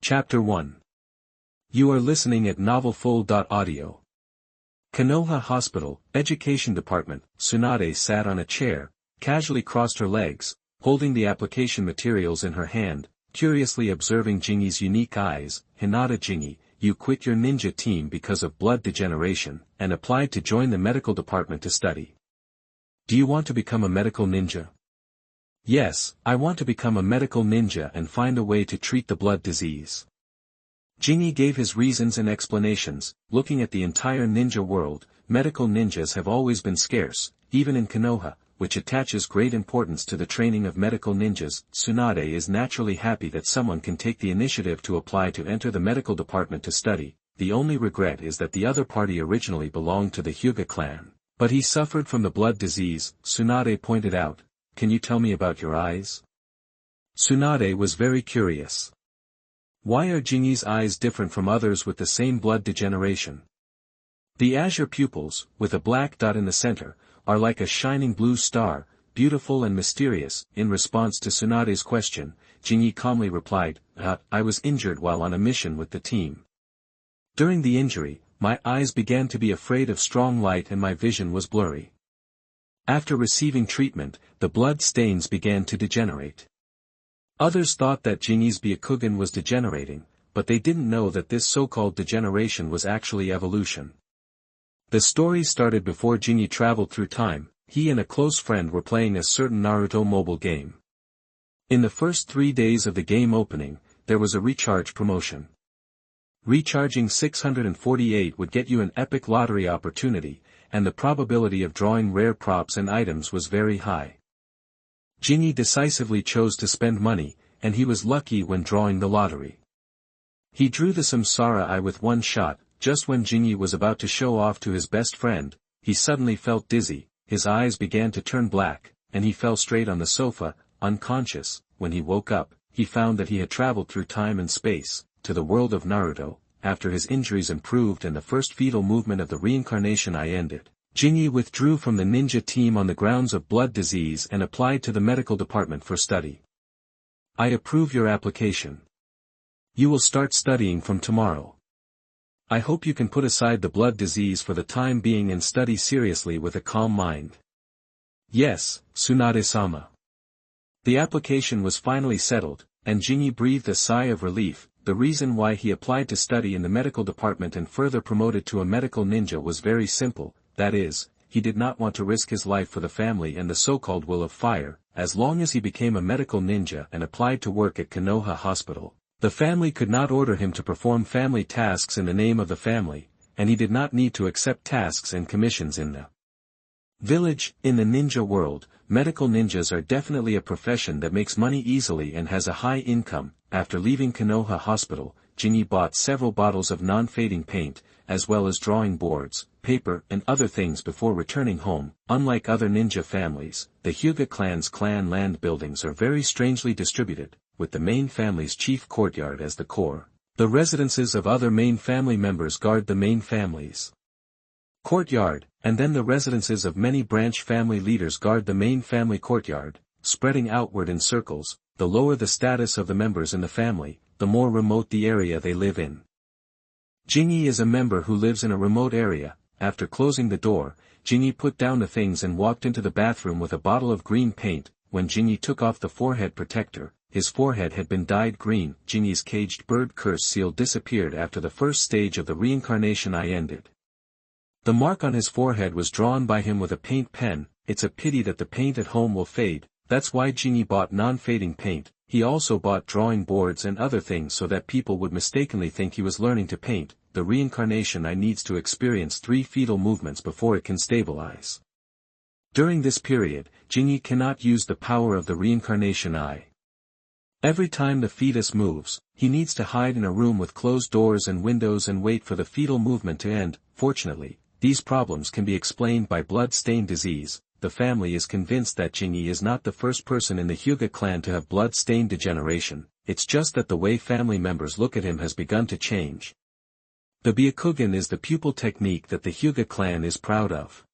Chapter 1. You are listening at novelfull.audio. Konoha Hospital, Education Department. Tsunade sat on a chair, casually crossed her legs, holding the application materials in her hand, curiously observing Jingi's unique eyes. Hinata Jingi, you quit your ninja team because of blood degeneration, and applied to join the medical department to study. Do you want to become a medical ninja? Yes, I want to become a medical ninja and find a way to treat the blood disease. Jingi gave his reasons and explanations. Looking at the entire ninja world, medical ninjas have always been scarce, even in Konoha, which attaches great importance to the training of medical ninjas. Tsunade is naturally happy that someone can take the initiative to apply to enter the medical department to study. The only regret is that the other party originally belonged to the Hyuga clan, but he suffered from the blood disease. Tsunade pointed out, "Can you tell me about your eyes?" Tsunade was very curious. Why are Jingi's eyes different from others with the same blood degeneration? The azure pupils, with a black dot in the center, are like a shining blue star, beautiful and mysterious. In response to Tsunade's question, Jingi calmly replied, I was injured while on a mission with the team. During the injury, my eyes began to be afraid of strong light and my vision was blurry. After receiving treatment, the blood stains began to degenerate. Others thought that Jingi's Byakugan was degenerating, but they didn't know that this so-called degeneration was actually evolution. The story started before Jingi traveled through time. He and a close friend were playing a certain Naruto mobile game. In the first 3 days of the game opening, there was a recharge promotion. Recharging 648 would get you an epic lottery opportunity, and the probability of drawing rare props and items was very high. Jingi decisively chose to spend money, and he was lucky when drawing the lottery. He drew the Samsara Eye with one shot. Just when Jingi was about to show off to his best friend, he suddenly felt dizzy, his eyes began to turn black, and he fell straight on the sofa, unconscious. When he woke up, he found that he had traveled through time and space, to the world of Naruto. After his injuries improved and the first fetal movement of the reincarnation eye ended, Jingi withdrew from the ninja team on the grounds of blood disease and applied to the medical department for study. I approve your application. You will start studying from tomorrow. I hope you can put aside the blood disease for the time being and study seriously with a calm mind. Yes, Tsunade-sama. The application was finally settled, and Jingi breathed a sigh of relief. The reason why he applied to study in the medical department and further promoted to a medical ninja was very simple. That is, he did not want to risk his life for the family and the so-called will of fire. As long as he became a medical ninja and applied to work at Konoha Hospital, the family could not order him to perform family tasks in the name of the family, and he did not need to accept tasks and commissions in the village. In the ninja world, medical ninjas are definitely a profession that makes money easily and has a high income. After leaving Konoha Hospital, Jingi bought several bottles of non-fading paint, as well as drawing boards, paper and other things before returning home. Unlike other ninja families, the Hyuga clan's clan land buildings are very strangely distributed, with the main family's chief courtyard as the core. The residences of other main family members guard the main family's courtyard, and then the residences of many branch family leaders guard the main family courtyard, spreading outward in circles. The lower the status of the members in the family, the more remote the area they live in. Jingi is a member who lives in a remote area. After closing the door, Jingi put down the things and walked into the bathroom with a bottle of green paint. When Jingi took off the forehead protector, his forehead had been dyed green. Jingi's caged bird curse seal disappeared after the first stage of the reincarnation eye ended. The mark on his forehead was drawn by him with a paint pen. It's a pity that the paint at home will fade. That's why Jingi bought non-fading paint. He also bought drawing boards and other things so that people would mistakenly think he was learning to paint. The reincarnation eye needs to experience 3 fetal movements before it can stabilize. During this period, Jingi cannot use the power of the reincarnation eye. Every time the fetus moves, he needs to hide in a room with closed doors and windows and wait for the fetal movement to end. Fortunately, these problems can be explained by blood-stained disease. The family is convinced that Jingi is not the first person in the Hyuga clan to have blood-stained degeneration. It's just that the way family members look at him has begun to change. The Byakugan is the pupil technique that the Hyuga clan is proud of.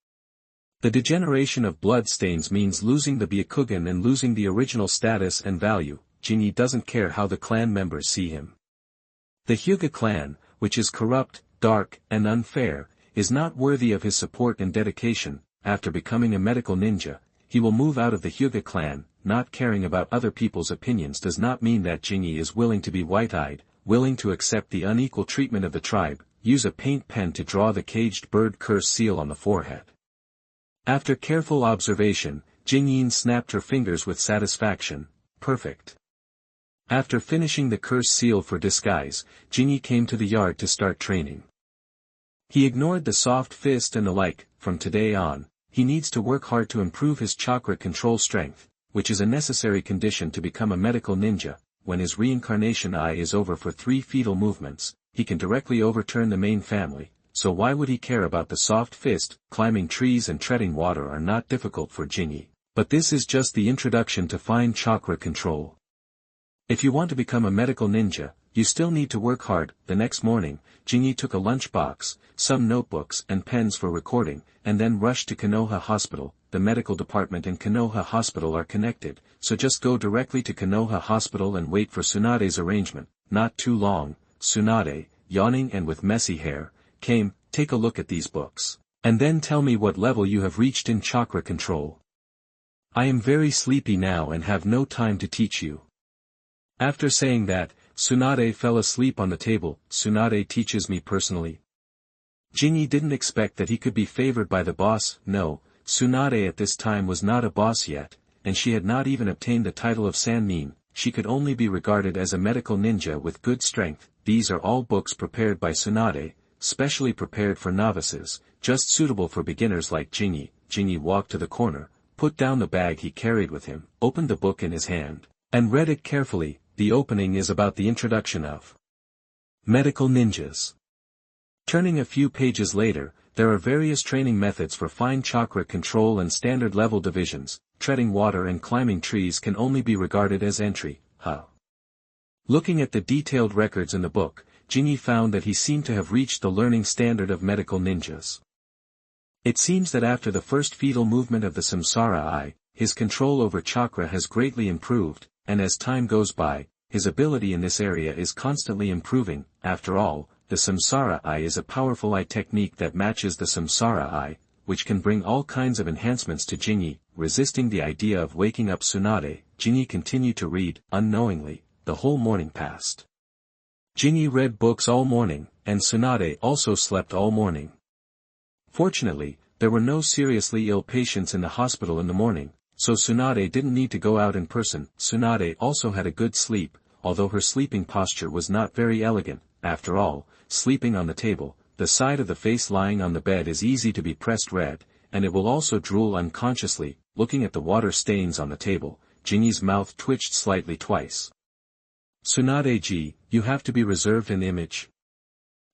The degeneration of blood stains means losing the Byakugan and losing the original status and value. Jingi doesn't care how the clan members see him. The Hyuga clan, which is corrupt, dark, and unfair, is not worthy of his support and dedication. After becoming a medical ninja, he will move out of the Hyuga clan. Not caring about other people's opinions does not mean that Jinyi is willing to be white-eyed, willing to accept the unequal treatment of the tribe, use a paint pen to draw the caged bird curse seal on the forehead. After careful observation, Jinyi snapped her fingers with satisfaction. Perfect. After finishing the curse seal for disguise, Jinyi came to the yard to start training. He ignored the soft fist and the like. From today on, he needs to work hard to improve his chakra control strength, which is a necessary condition to become a medical ninja. When his reincarnation eye is over for 3 fetal movements, he can directly overturn the main family, so why would he care about the soft fist? Climbing trees and treading water are not difficult for Jinyi, but this is just the introduction to fine chakra control. If you want to become a medical ninja, you still need to work hard. The next morning, Jinyi took a lunchbox, some notebooks and pens for recording, and then rushed to Konoha Hospital. The medical department and Konoha Hospital are connected, so just go directly to Konoha Hospital and wait for Tsunade's arrangement. Not too long, Tsunade, yawning and with messy hair, came. Take a look at these books, and then tell me what level you have reached in chakra control. I am very sleepy now and have no time to teach you. After saying that, Tsunade fell asleep on the table. Tsunade teaches me personally. Jinyi didn't expect that he could be favored by the boss. No, Tsunade at this time was not a boss yet, and she had not even obtained the title of Sannin. She could only be regarded as a medical ninja with good strength. These are all books prepared by Tsunade, specially prepared for novices, just suitable for beginners like Jinyi. Jinyi walked to the corner, put down the bag he carried with him, opened the book in his hand, and read it carefully. The opening is about the introduction of medical ninjas. Turning a few pages later, there are various training methods for fine chakra control and standard level divisions. Treading water and climbing trees can only be regarded as entry. Looking at the detailed records in the book, Jinyi found that he seemed to have reached the learning standard of medical ninjas. It seems that after the first fetal movement of the Samsara Eye, his control over chakra has greatly improved, and as time goes by, his ability in this area is constantly improving. After all, the Samsara Eye is a powerful eye technique that matches the Samsara Eye, which can bring all kinds of enhancements to Jinyi. Resisting the idea of waking up Tsunade, Jinyi continued to read. Unknowingly, the whole morning passed. Jinyi read books all morning, and Tsunade also slept all morning. Fortunately, there were no seriously ill patients in the hospital in the morning, so Tsunade didn't need to go out in person. Tsunade also had a good sleep, although her sleeping posture was not very elegant. After all, sleeping on the table, the side of the face lying on the bed is easy to be pressed red, and it will also drool unconsciously. Looking at the water stains on the table, Jinyi's mouth twitched slightly twice. Tsunade-ji, you have to be reserved an image.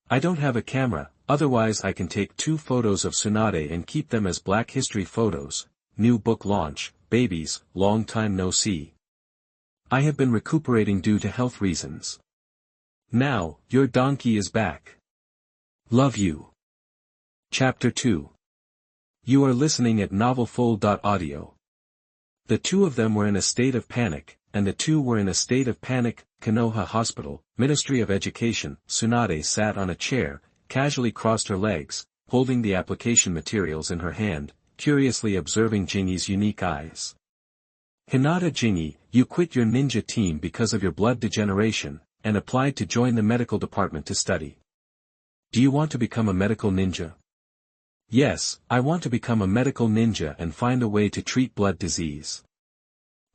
I don't have a camera, otherwise I can take 2 photos of Tsunade and keep them as Black History photos. New book launch, babies, long time no see. I have been recuperating due to health reasons. Now, your donkey is back. Love you. Chapter 2. You are listening at novelfull.audio. The 2 of them were in a state of panic, and the 2 were in a state of panic. Konoha Hospital, Ministry of Education. Tsunade sat on a chair, casually crossed her legs, holding the application materials in her hand, curiously observing Jinyi's unique eyes. Hinata Jinyi, you quit your ninja team because of your blood degeneration, and applied to join the medical department to study. Do you want to become a medical ninja? Yes, I want to become a medical ninja and find a way to treat blood disease.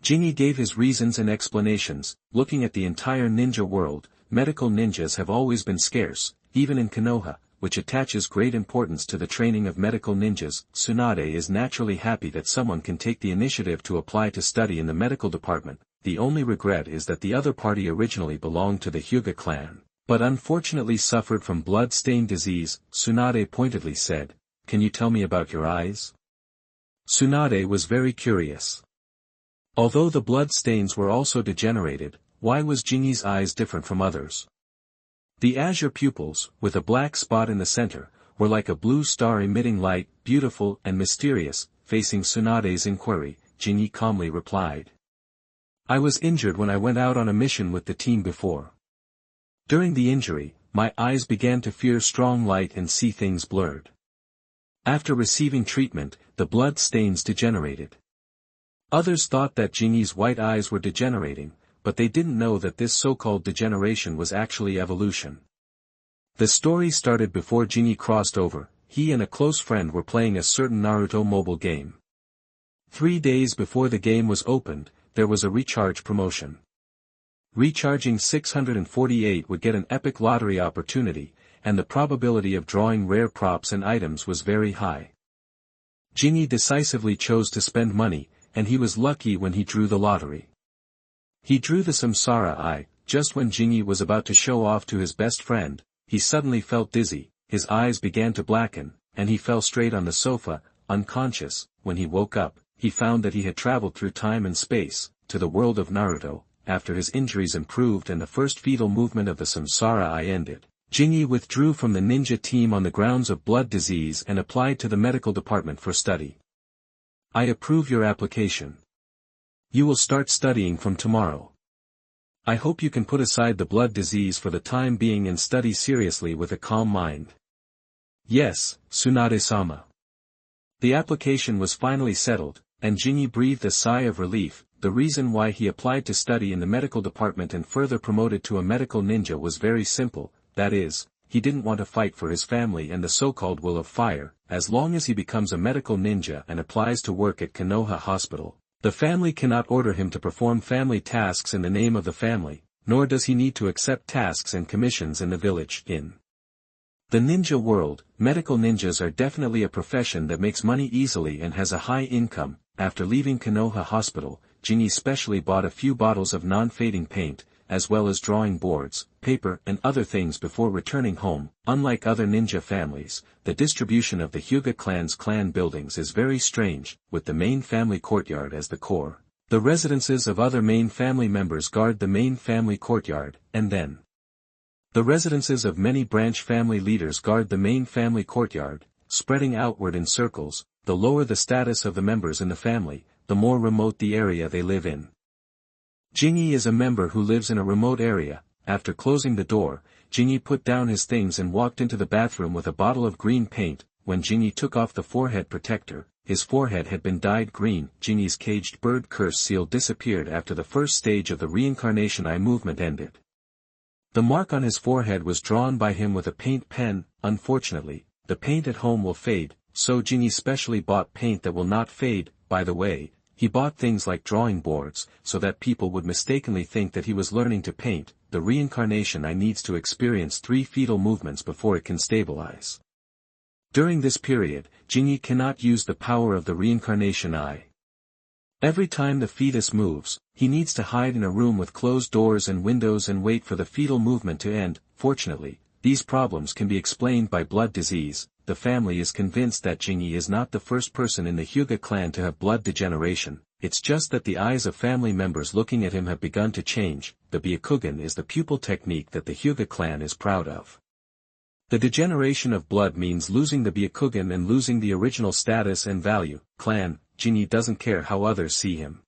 Jinyi gave his reasons and explanations. Looking at the entire ninja world, medical ninjas have always been scarce, even in Konoha, which attaches great importance to the training of medical ninjas. Tsunade is naturally happy that someone can take the initiative to apply to study in the medical department. The only regret is that the other party originally belonged to the Hyuga clan, but unfortunately suffered from blood-stained disease. Tsunade pointedly said, "Can you tell me about your eyes?" Tsunade was very curious. Although the blood stains were also degenerated, why was Jinyi's eyes different from others? The azure pupils, with a black spot in the center, were like a blue star emitting light, beautiful and mysterious. Facing Tsunade's inquiry, Jinyi calmly replied, "I was injured when I went out on a mission with the team before. During the injury, my eyes began to fear strong light and see things blurred. After receiving treatment, the blood stains degenerated. Others thought that Jingi's white eyes were degenerating, but they didn't know that this so-called degeneration was actually evolution. The story started before Jingi crossed over. He and a close friend were playing a certain Naruto mobile game. 3 days before the game was opened, there was a recharge promotion. Recharging 648 would get an epic lottery opportunity, and the probability of drawing rare props and items was very high. Jingi decisively chose to spend money, and he was lucky when he drew the lottery. He drew the Samsara Eye. Just when Jingi was about to show off to his best friend, he suddenly felt dizzy, his eyes began to blacken, and he fell straight on the sofa, unconscious. When he woke up, he found that he had traveled through time and space, to the world of Naruto. After his injuries improved and the first fetal movement of the Samsara Eye ended, Jingi withdrew from the ninja team on the grounds of blood disease and applied to the medical department for study. I approve your application. You will start studying from tomorrow. I hope you can put aside the blood disease for the time being and study seriously with a calm mind. Yes, Tsunade-sama. The application was finally settled, and Jingi breathed a sigh of relief. The reason why he applied to study in the medical department and further promoted to a medical ninja was very simple, that is, he didn't want to fight for his family and the so-called will of fire. As long as he becomes a medical ninja and applies to work at Konoha Hospital, the family cannot order him to perform family tasks in the name of the family, nor does he need to accept tasks and commissions in the village. In the ninja world, medical ninjas are definitely a profession that makes money easily and has a high income. After leaving Konoha Hospital, Jingi specially bought a few bottles of non-fading paint, as well as drawing boards, paper and other things before returning home. Unlike other ninja families, the distribution of the Hyuga clan's clan buildings is very strange, with the main family courtyard as the core. The residences of other main family members guard the main family courtyard, and then the residences of many branch family leaders guard the main family courtyard, spreading outward in circles. The lower the status of the members in the family, the more remote the area they live in. Jingi is a member who lives in a remote area. After closing the door, Jingi put down his things and walked into the bathroom with a bottle of green paint. When Jingi took off the forehead protector, his forehead had been dyed green. Jingi's caged bird curse seal disappeared after the first stage of the reincarnation eye movement ended. The mark on his forehead was drawn by him with a paint pen. Unfortunately, the paint at home will fade, so Jingi specially bought paint that will not fade. By the way, he bought things like drawing boards, so that people would mistakenly think that he was learning to paint. The reincarnation eye needs to experience 3 fetal movements before it can stabilize. During this period, Jingi cannot use the power of the reincarnation eye. Every time the fetus moves, he needs to hide in a room with closed doors and windows and wait for the fetal movement to end. Fortunately, these problems can be explained by blood disease. The family is convinced that Jingi is not the first person in the Hyuga clan to have blood degeneration. It's just that the eyes of family members looking at him have begun to change. The Byakugan is the pupil technique that the Hyuga clan is proud of. The degeneration of blood means losing the Byakugan and losing the original status and value. Clan, Jingi doesn't care how others see him.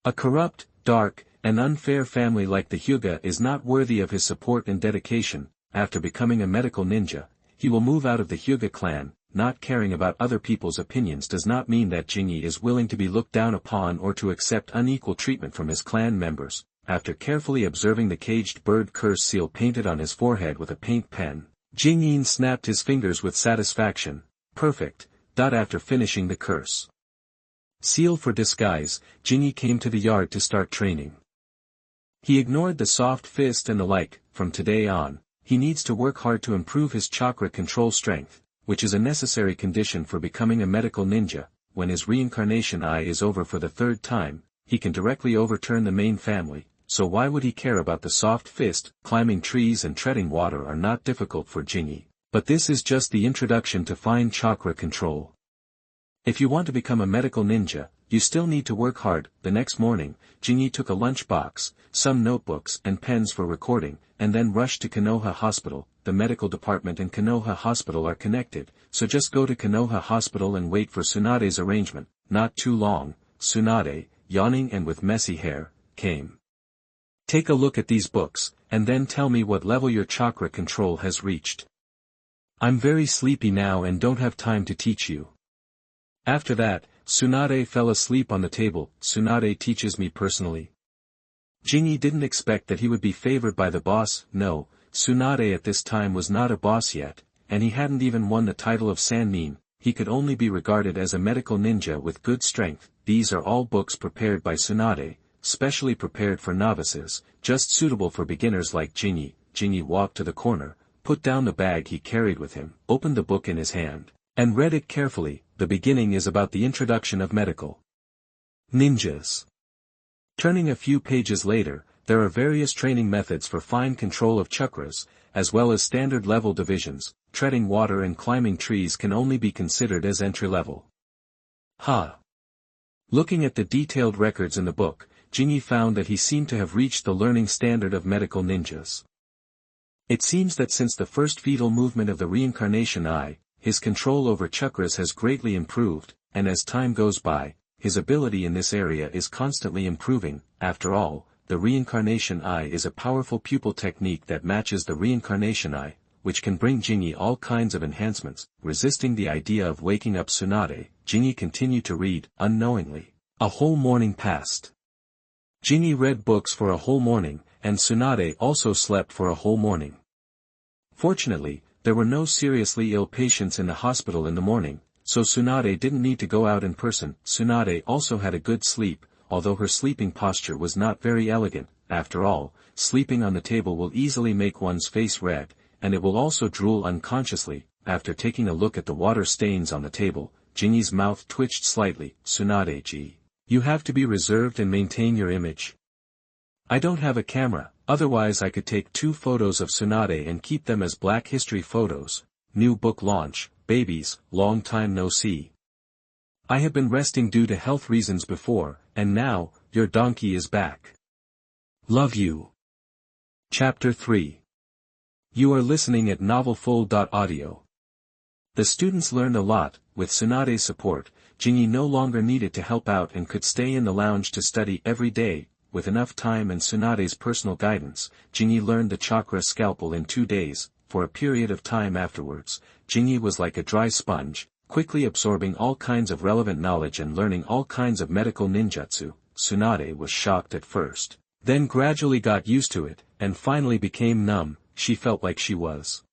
A corrupt, dark, and unfair family like the Hyuga is not worthy of his support and dedication. After becoming a medical ninja, he will move out of the Hyuga clan. Not caring about other people's opinions does not mean that Jingi is willing to be looked down upon or to accept unequal treatment from his clan members. After carefully observing the caged bird curse seal painted on his forehead with a paint pen, Jingi snapped his fingers with satisfaction. Perfect. After finishing the curse seal for disguise, Jingi came to the yard to start training. He ignored the soft fist and the like. From today on, he needs to work hard to improve his chakra control strength, which is a necessary condition for becoming a medical ninja. When his reincarnation eye is over for the 3rd time, he can directly overturn the main family, so why would he care about the soft fist? Climbing trees and treading water are not difficult for Jingi, but this is just the introduction to fine chakra control. If you want to become a medical ninja, you still need to work hard. The next morning, Jingi took a lunch box, some notebooks and pens for recording, and then rushed to Konoha Hospital. The medical department and Konoha Hospital are connected, so just go to Konoha Hospital and wait for Tsunade's arrangement. Not too long, Tsunade, yawning and with messy hair, came. Take a look at these books, and then tell me what level your chakra control has reached. I'm very sleepy now and don't have time to teach you. After that, Tsunade fell asleep on the table. Tsunade teaches me personally. Jinyi didn't expect that he would be favored by the boss. No, Tsunade at this time was not a boss yet, and he hadn't even won the title of Sannin. He could only be regarded as a medical ninja with good strength. These are all books prepared by Tsunade, specially prepared for novices, just suitable for beginners like Jinyi. Jinyi walked to the corner, put down the bag he carried with him, opened the book in his hand, and read it carefully. The beginning is about the introduction of medical ninjas. Turning a few pages later, there are various training methods for fine control of chakras, as well as standard level divisions. Treading water and climbing trees can only be considered as entry level. Looking at the detailed records in the book, Jinyi found that he seemed to have reached the learning standard of medical ninjas. It seems that since the first fetal movement of the reincarnation eye, his control over chakras has greatly improved, and as time goes by, his ability in this area is constantly improving. After all, the reincarnation eye is a powerful pupil technique that matches the reincarnation eye, which can bring Jinyi all kinds of enhancements. Resisting the idea of waking up Tsunade, Jinyi continued to read. Unknowingly, a whole morning passed. Jinyi read books for a whole morning, and Tsunade also slept for a whole morning. Fortunately, there were no seriously ill patients in the hospital in the morning, so Tsunade didn't need to go out in person. Tsunade also had a good sleep, although her sleeping posture was not very elegant. After all, sleeping on the table will easily make one's face red, and it will also drool unconsciously. After taking a look at the water stains on the table, Jinyi's mouth twitched slightly. Tsunade-ji, you have to be reserved and maintain your image. I don't have a camera, otherwise I could take 2 photos of Tsunade and keep them as Black History photos. New book launch, babies, long time no see. I have been resting due to health reasons before, and now, your donkey is back. Love you. Chapter 3. You are listening at novelfull.audio. The students learned a lot. With Tsunade's support, Jinyi no longer needed to help out and could stay in the lounge to study every day. With enough time and Tsunade's personal guidance, Jinyi learned the chakra scalpel in 2 days. For a period of time afterwards, Jinyi was like a dry sponge, quickly absorbing all kinds of relevant knowledge and learning all kinds of medical ninjutsu. Tsunade was shocked at first, then gradually got used to it, and finally became numb. She felt like she was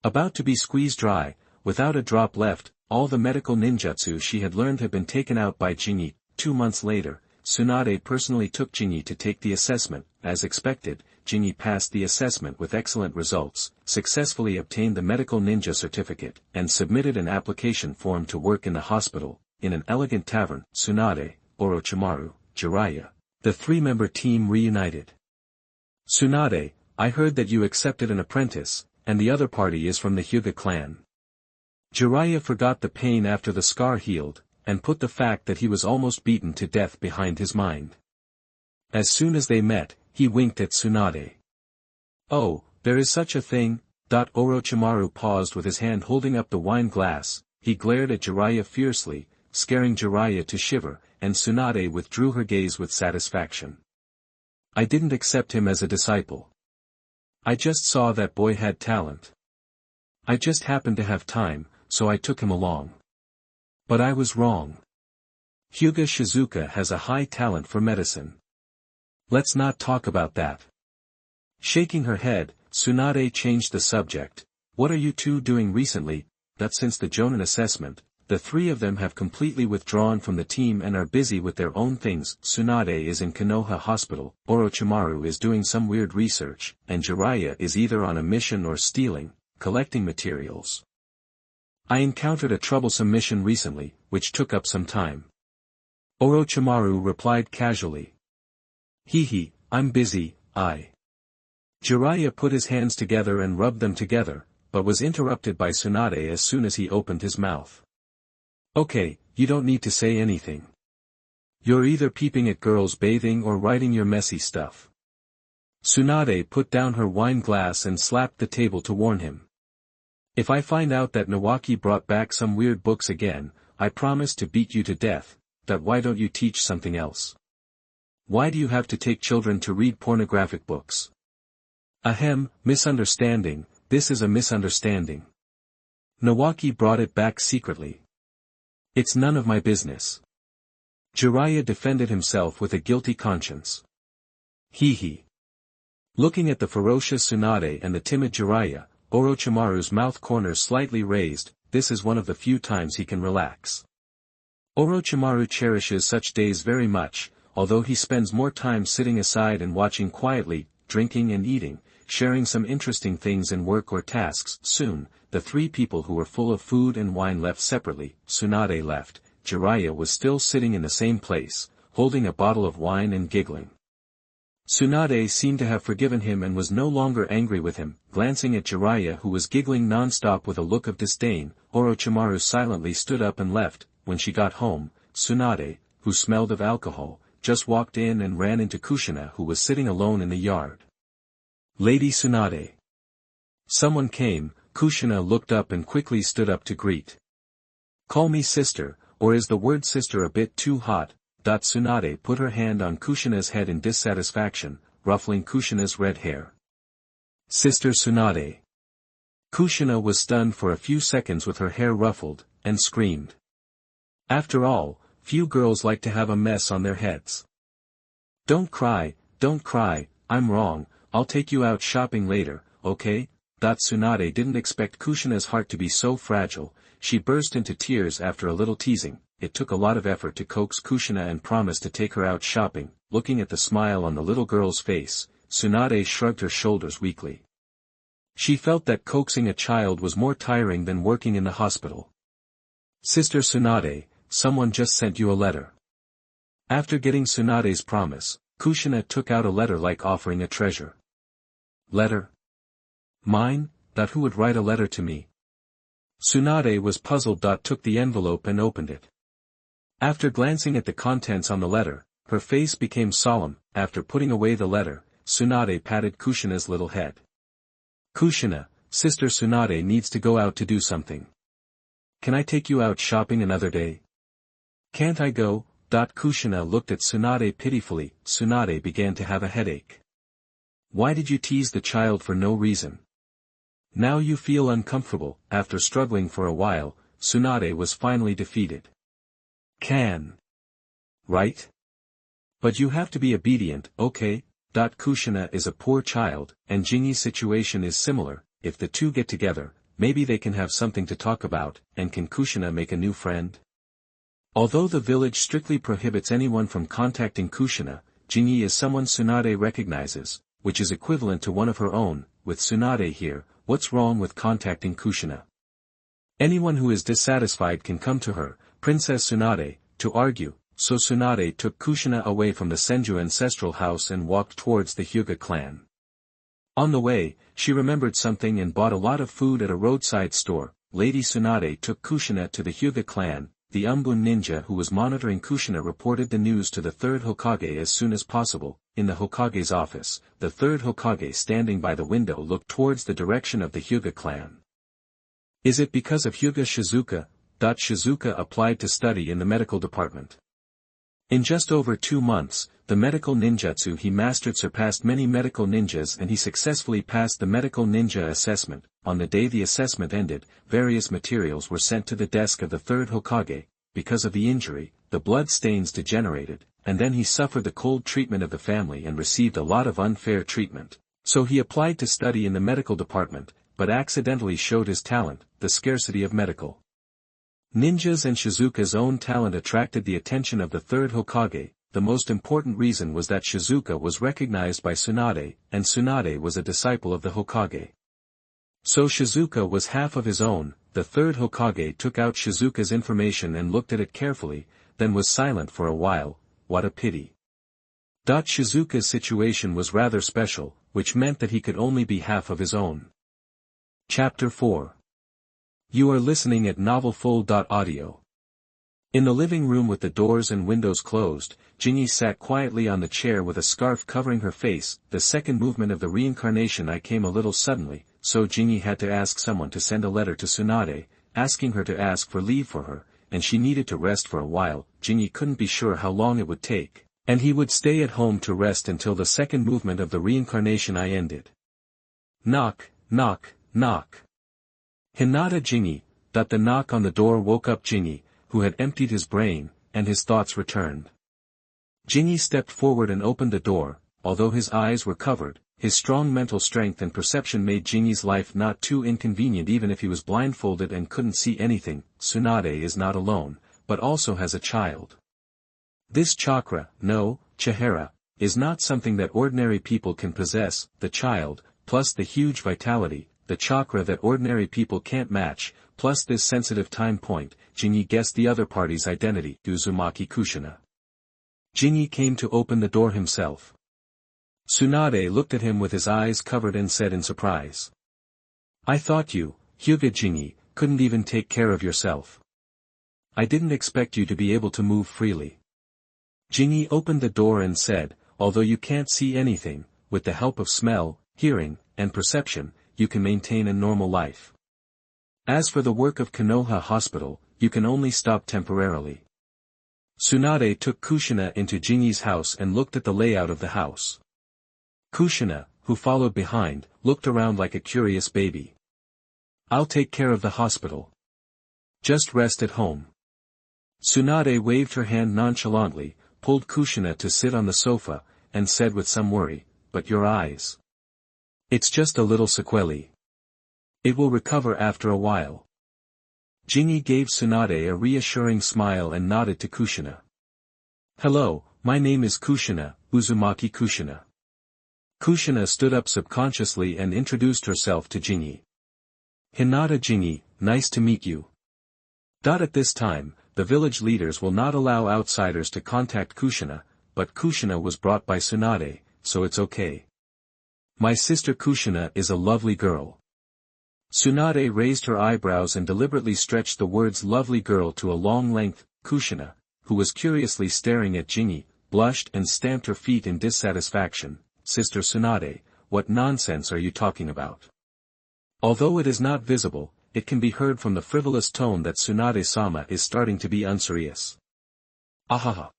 about to be squeezed dry, without a drop left. All the medical ninjutsu she had learned had been taken out by Jinyi. 2 months later, Tsunade personally took Jinyi to take the assessment. As expected, Jinyi passed the assessment with excellent results, successfully obtained the medical ninja certificate, and submitted an application form to work in the hospital. In an elegant tavern, Tsunade, Orochimaru, Jiraiya, the 3-member team reunited. Tsunade, I heard that you accepted an apprentice, and the other party is from the Hyuga clan. Jiraiya forgot the pain after the scar healed, and put the fact that he was almost beaten to death behind his mind. As soon as they met, he winked at Tsunade. Oh, there is such a thing. Orochimaru paused with his hand holding up the wine glass. He glared at Jiraiya fiercely, scaring Jiraiya to shiver, and Tsunade withdrew her gaze with satisfaction. I didn't accept him as a disciple. I just saw that boy had talent. I just happened to have time, so I took him along. But I was wrong. Hyuga Shizuka has a high talent for medicine. Let's not talk about that. Shaking her head, Tsunade changed the subject. What are you two doing recently? That since the Jonin assessment, the 3 of them have completely withdrawn from the team and are busy with their own things. Tsunade is in Konoha Hospital, Orochimaru is doing some weird research, and Jiraiya is either on a mission or stealing, collecting materials. I encountered a troublesome mission recently, which took up some time. Orochimaru replied casually. Hee, I'm busy. Jiraiya put his hands together and rubbed them together, but was interrupted by Tsunade as soon as he opened his mouth. Okay, you don't need to say anything. You're either peeping at girls bathing or writing your messy stuff. Tsunade put down her wine glass and slapped the table to warn him. If I find out that Nawaki brought back some weird books again, I promise to beat you to death. Why don't you teach something else? Why do you have to take children to read pornographic books? Ahem, misunderstanding, this is a misunderstanding. Nawaki brought it back secretly. It's none of my business. Jiraiya defended himself with a guilty conscience. Hee. Looking at the ferocious Tsunade and the timid Jiraiya, Orochimaru's mouth corners slightly raised. This is one of the few times he can relax. Orochimaru cherishes such days very much, although he spends more time sitting aside and watching quietly, drinking and eating, sharing some interesting things in work or tasks. Soon, the three people who were full of food and wine left separately. Tsunade left. Jiraiya was still sitting in the same place, holding a bottle of wine and giggling. Tsunade seemed to have forgiven him and was no longer angry with him. Glancing at Jiraiya who was giggling non-stop with a look of disdain, Orochimaru silently stood up and left. When she got home, Tsunade, who smelled of alcohol, just walked in and ran into Kushina who was sitting alone in the yard. Lady Tsunade. Someone came. Kushina looked up and quickly stood up to greet. Call me sister, or is the word sister a bit too hot? Tsunade put her hand on Kushina's head in dissatisfaction, ruffling Kushina's red hair. Sister Tsunade. Kushina was stunned for a few seconds with her hair ruffled, and screamed. After all, few girls like to have a mess on their heads. Don't cry, I'm wrong, I'll take you out shopping later, okay? Tsunade didn't expect Kushina's heart to be so fragile. She burst into tears after a little teasing. It took a lot of effort to coax Kushina and promise to take her out shopping. Looking at the smile on the little girl's face, Tsunade shrugged her shoulders weakly. She felt that coaxing a child was more tiring than working in the hospital. Sister Tsunade, someone just sent you a letter. After getting Tsunade's promise, Kushina took out a letter like offering a treasure. Letter? Mine? Who would write a letter to me? Tsunade was puzzled. Took the envelope and opened it. After glancing at the contents on the letter, her face became solemn. After putting away the letter, Tsunade patted Kushina's little head. Kushina, Sister Tsunade needs to go out to do something. Can I take you out shopping another day? Can't I go? Kushina looked at Tsunade pitifully. Tsunade began to have a headache. Why did you tease the child for no reason? Now you feel uncomfortable. After struggling for a while, Tsunade was finally defeated. Can. Right? But you have to be obedient, okay? Kushina is a poor child, and Jingi's situation is similar. If the two get together, maybe they can have something to talk about, and can Kushina make a new friend? Although the village strictly prohibits anyone from contacting Kushina, Jingi is someone Tsunade recognizes, which is equivalent to one of her own. With Tsunade here, what's wrong with contacting Kushina? Anyone who is dissatisfied can come to her, Princess Tsunade, to argue. So Tsunade took Kushina away from the Senju ancestral house and walked towards the Hyuga clan. On the way, she remembered something and bought a lot of food at a roadside store. Lady Tsunade took Kushina to the Hyuga clan. The Umbun ninja who was monitoring Kushina reported the news to the third Hokage as soon as possible. In the Hokage's office, the third Hokage standing by the window looked towards the direction of the Hyuga clan. Is it because of Hyuga Shizuka? Shizuka applied to study in the medical department. In just over 2 months, the medical ninjutsu he mastered surpassed many medical ninjas and he successfully passed the medical ninja assessment. On the day the assessment ended, various materials were sent to the desk of the third Hokage. Because of the injury, the blood stains degenerated, and then he suffered the cold treatment of the family and received a lot of unfair treatment. So he applied to study in the medical department, but accidentally showed his talent. The scarcity of medical ninjas and Shizuka's own talent attracted the attention of the third Hokage. The most important reason was that Shizuka was recognized by Tsunade, and Tsunade was a disciple of the Hokage. So Shizuka was half of his own. The third Hokage took out Shizuka's information and looked at it carefully, then was silent for a while. What a pity. Shizuka's situation was rather special, which meant that he could only be half of his own. Chapter 4. You are listening at novelfull.audio. In the living room with the doors and windows closed, Jingi sat quietly on the chair with a scarf covering her face. The second movement of the reincarnation I came a little suddenly, so Jingi had to ask someone to send a letter to Tsunade, asking her to ask for leave for her, and she needed to rest for a while. Jingi couldn't be sure how long it would take. And he would stay at home to rest until the second movement of the reincarnation I ended. Knock, knock, knock. Hinata Jingi. The knock on the door woke up Jingi, who had emptied his brain, and his thoughts returned. Jingi stepped forward and opened the door. Although his eyes were covered, his strong mental strength and perception made Jingi's life not too inconvenient even if he was blindfolded and couldn't see anything. Tsunade is not alone, but also has a child. This chakra, no, chahara, is not something that ordinary people can possess. The child, plus the huge vitality, the chakra that ordinary people can't match, plus this sensitive time point. Jingi guessed the other party's identity, Uzumaki Kushina. Jingi came to open the door himself. Tsunade looked at him with his eyes covered and said in surprise. I thought you, Hyuga Jingi, couldn't even take care of yourself. I didn't expect you to be able to move freely. Jingi opened the door and said, although you can't see anything, with the help of smell, hearing, and perception, you can maintain a normal life. As for the work of Konoha Hospital, you can only stop temporarily. Tsunade took Kushina into Jingi's house and looked at the layout of the house. Kushina, who followed behind, looked around like a curious baby. I'll take care of the hospital. Just rest at home. Tsunade waved her hand nonchalantly, pulled Kushina to sit on the sofa, and said with some worry, but your eyes. It's just a little sequelae. It will recover after a while. Jingi gave Tsunade a reassuring smile and nodded to Kushina. Hello, my name is Kushina, Uzumaki Kushina. Kushina stood up subconsciously and introduced herself to Jingi. Hinata Jingi, nice to meet you. At this time, the village leaders will not allow outsiders to contact Kushina, but Kushina was brought by Tsunade, so it's okay. My sister Kushina is a lovely girl. Tsunade raised her eyebrows and deliberately stretched the words lovely girl to a long length. Kushina, who was curiously staring at Jingi, blushed and stamped her feet in dissatisfaction. Sister Tsunade, what nonsense are you talking about? Although it is not visible, it can be heard from the frivolous tone that Tsunade-sama is starting to be unserious. Ahaha.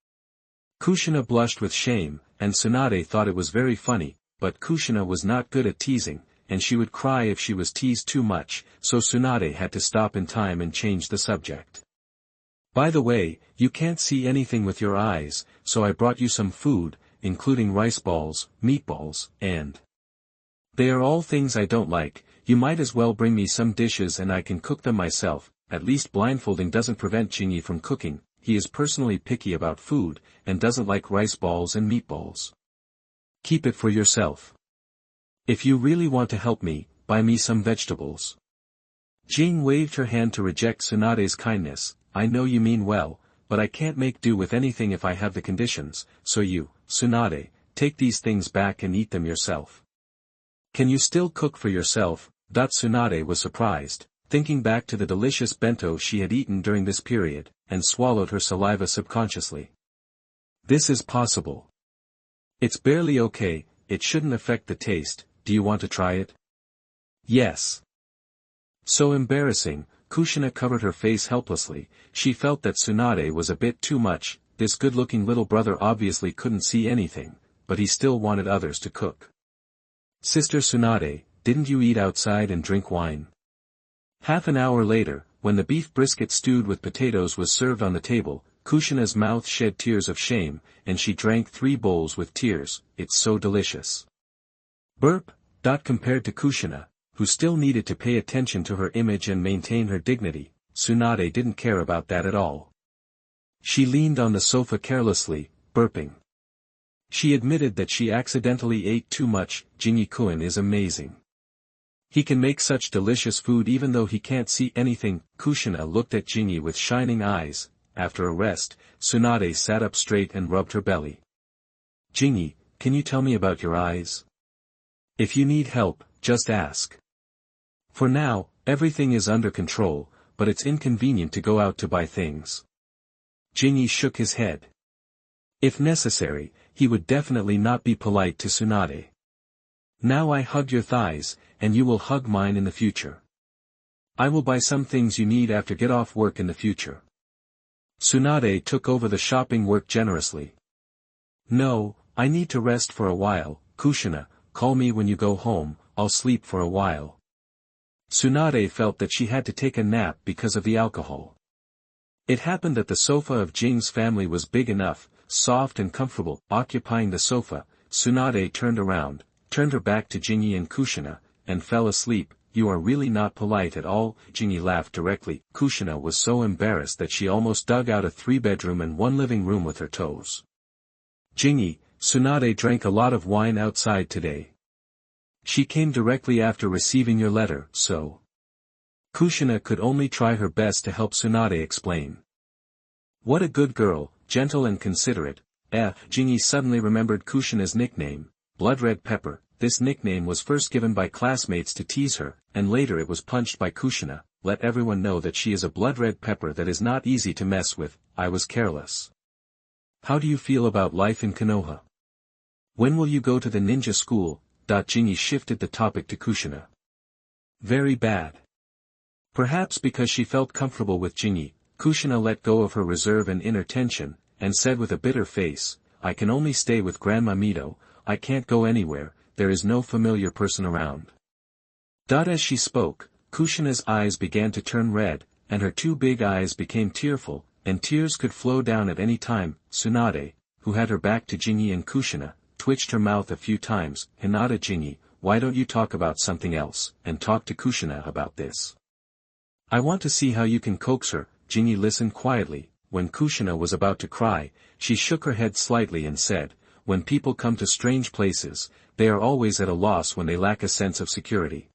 Kushina blushed with shame, and Tsunade thought it was very funny, but Kushina was not good at teasing, and she would cry if she was teased too much, so Tsunade had to stop in time and change the subject. By the way, you can't see anything with your eyes, so I brought you some food, including rice balls, meatballs, and... They are all things I don't like. You might as well bring me some dishes and I can cook them myself. At least blindfolding doesn't prevent Jingi from cooking. He is personally picky about food, and doesn't like rice balls and meatballs. Keep it for yourself. If you really want to help me, buy me some vegetables. Jing waved her hand to reject Tsunade's kindness. I know you mean well, but I can't make do with anything if I have the conditions, so you, Tsunade, take these things back and eat them yourself. Can you still cook for yourself? Tsunade was surprised, thinking back to the delicious bento she had eaten during this period, and swallowed her saliva subconsciously. This is possible. It's barely okay, it shouldn't affect the taste. Do you want to try it? Yes. So embarrassing. Kushina covered her face helplessly. She felt that Tsunade was a bit too much. This good-looking little brother obviously couldn't see anything, but he still wanted others to cook. Sister Tsunade, didn't you eat outside and drink wine? Half an hour later, when the beef brisket stewed with potatoes was served on the table, Kushina's mouth shed tears of shame, and she drank 3 bowls with tears. It's so delicious. Burp. Compared to Kushina, who still needed to pay attention to her image and maintain her dignity, Tsunade didn't care about that at all. She leaned on the sofa carelessly, burping. She admitted that she accidentally ate too much. Jingi-kun is amazing. He can make such delicious food even though he can't see anything. Kushina looked at Jingi with shining eyes. After a rest, Tsunade sat up straight and rubbed her belly. Jingi, can you tell me about your eyes? If you need help, just ask. For now, everything is under control, but it's inconvenient to go out to buy things. Jingi shook his head. If necessary, he would definitely not be polite to Tsunade. Now I hugged your thighs, and you will hug mine in the future. I will buy some things you need after get off work in the future. Tsunade took over the shopping work generously. No, I need to rest for a while, Kushina, call me when you go home, I'll sleep for a while. Tsunade felt that she had to take a nap because of the alcohol. It happened that the sofa of Jing's family was big enough, soft and comfortable. Occupying the sofa, Tsunade turned around, turned her back to Jingi and Kushina, and fell asleep. You are really not polite at all, Jingi laughed directly. Kushina was so embarrassed that she almost dug out a 3-bedroom and 1 living room with her toes. Jingi, Tsunade drank a lot of wine outside today. She came directly after receiving your letter, so. Kushina could only try her best to help Tsunade explain. What a good girl, gentle and considerate. Jingi suddenly remembered Kushina's nickname, Blood Red Pepper. This nickname was first given by classmates to tease her, and later it was punched by Kushina. Let everyone know that she is a blood red pepper that is not easy to mess with. I was careless. How do you feel about life in Konoha? When will you go to the ninja school? Jingi shifted the topic to Kushina. Very bad. Perhaps because she felt comfortable with Jingi, Kushina let go of her reserve and inner tension, and said with a bitter face, I can only stay with Grandma Mito, I can't go anywhere, there is no familiar person around. As she spoke, Kushina's eyes began to turn red, and her 2 big eyes became tearful, and tears could flow down at any time. Tsunade, who had her back to Jingi and Kushina, twitched her mouth a few times. Hinata, Jingi, why don't you talk about something else, and talk to Kushina about this? I want to see how you can coax her. Jingi listened quietly. When Kushina was about to cry, she shook her head slightly and said, when people come to strange places, they are always at a loss when they lack a sense of security.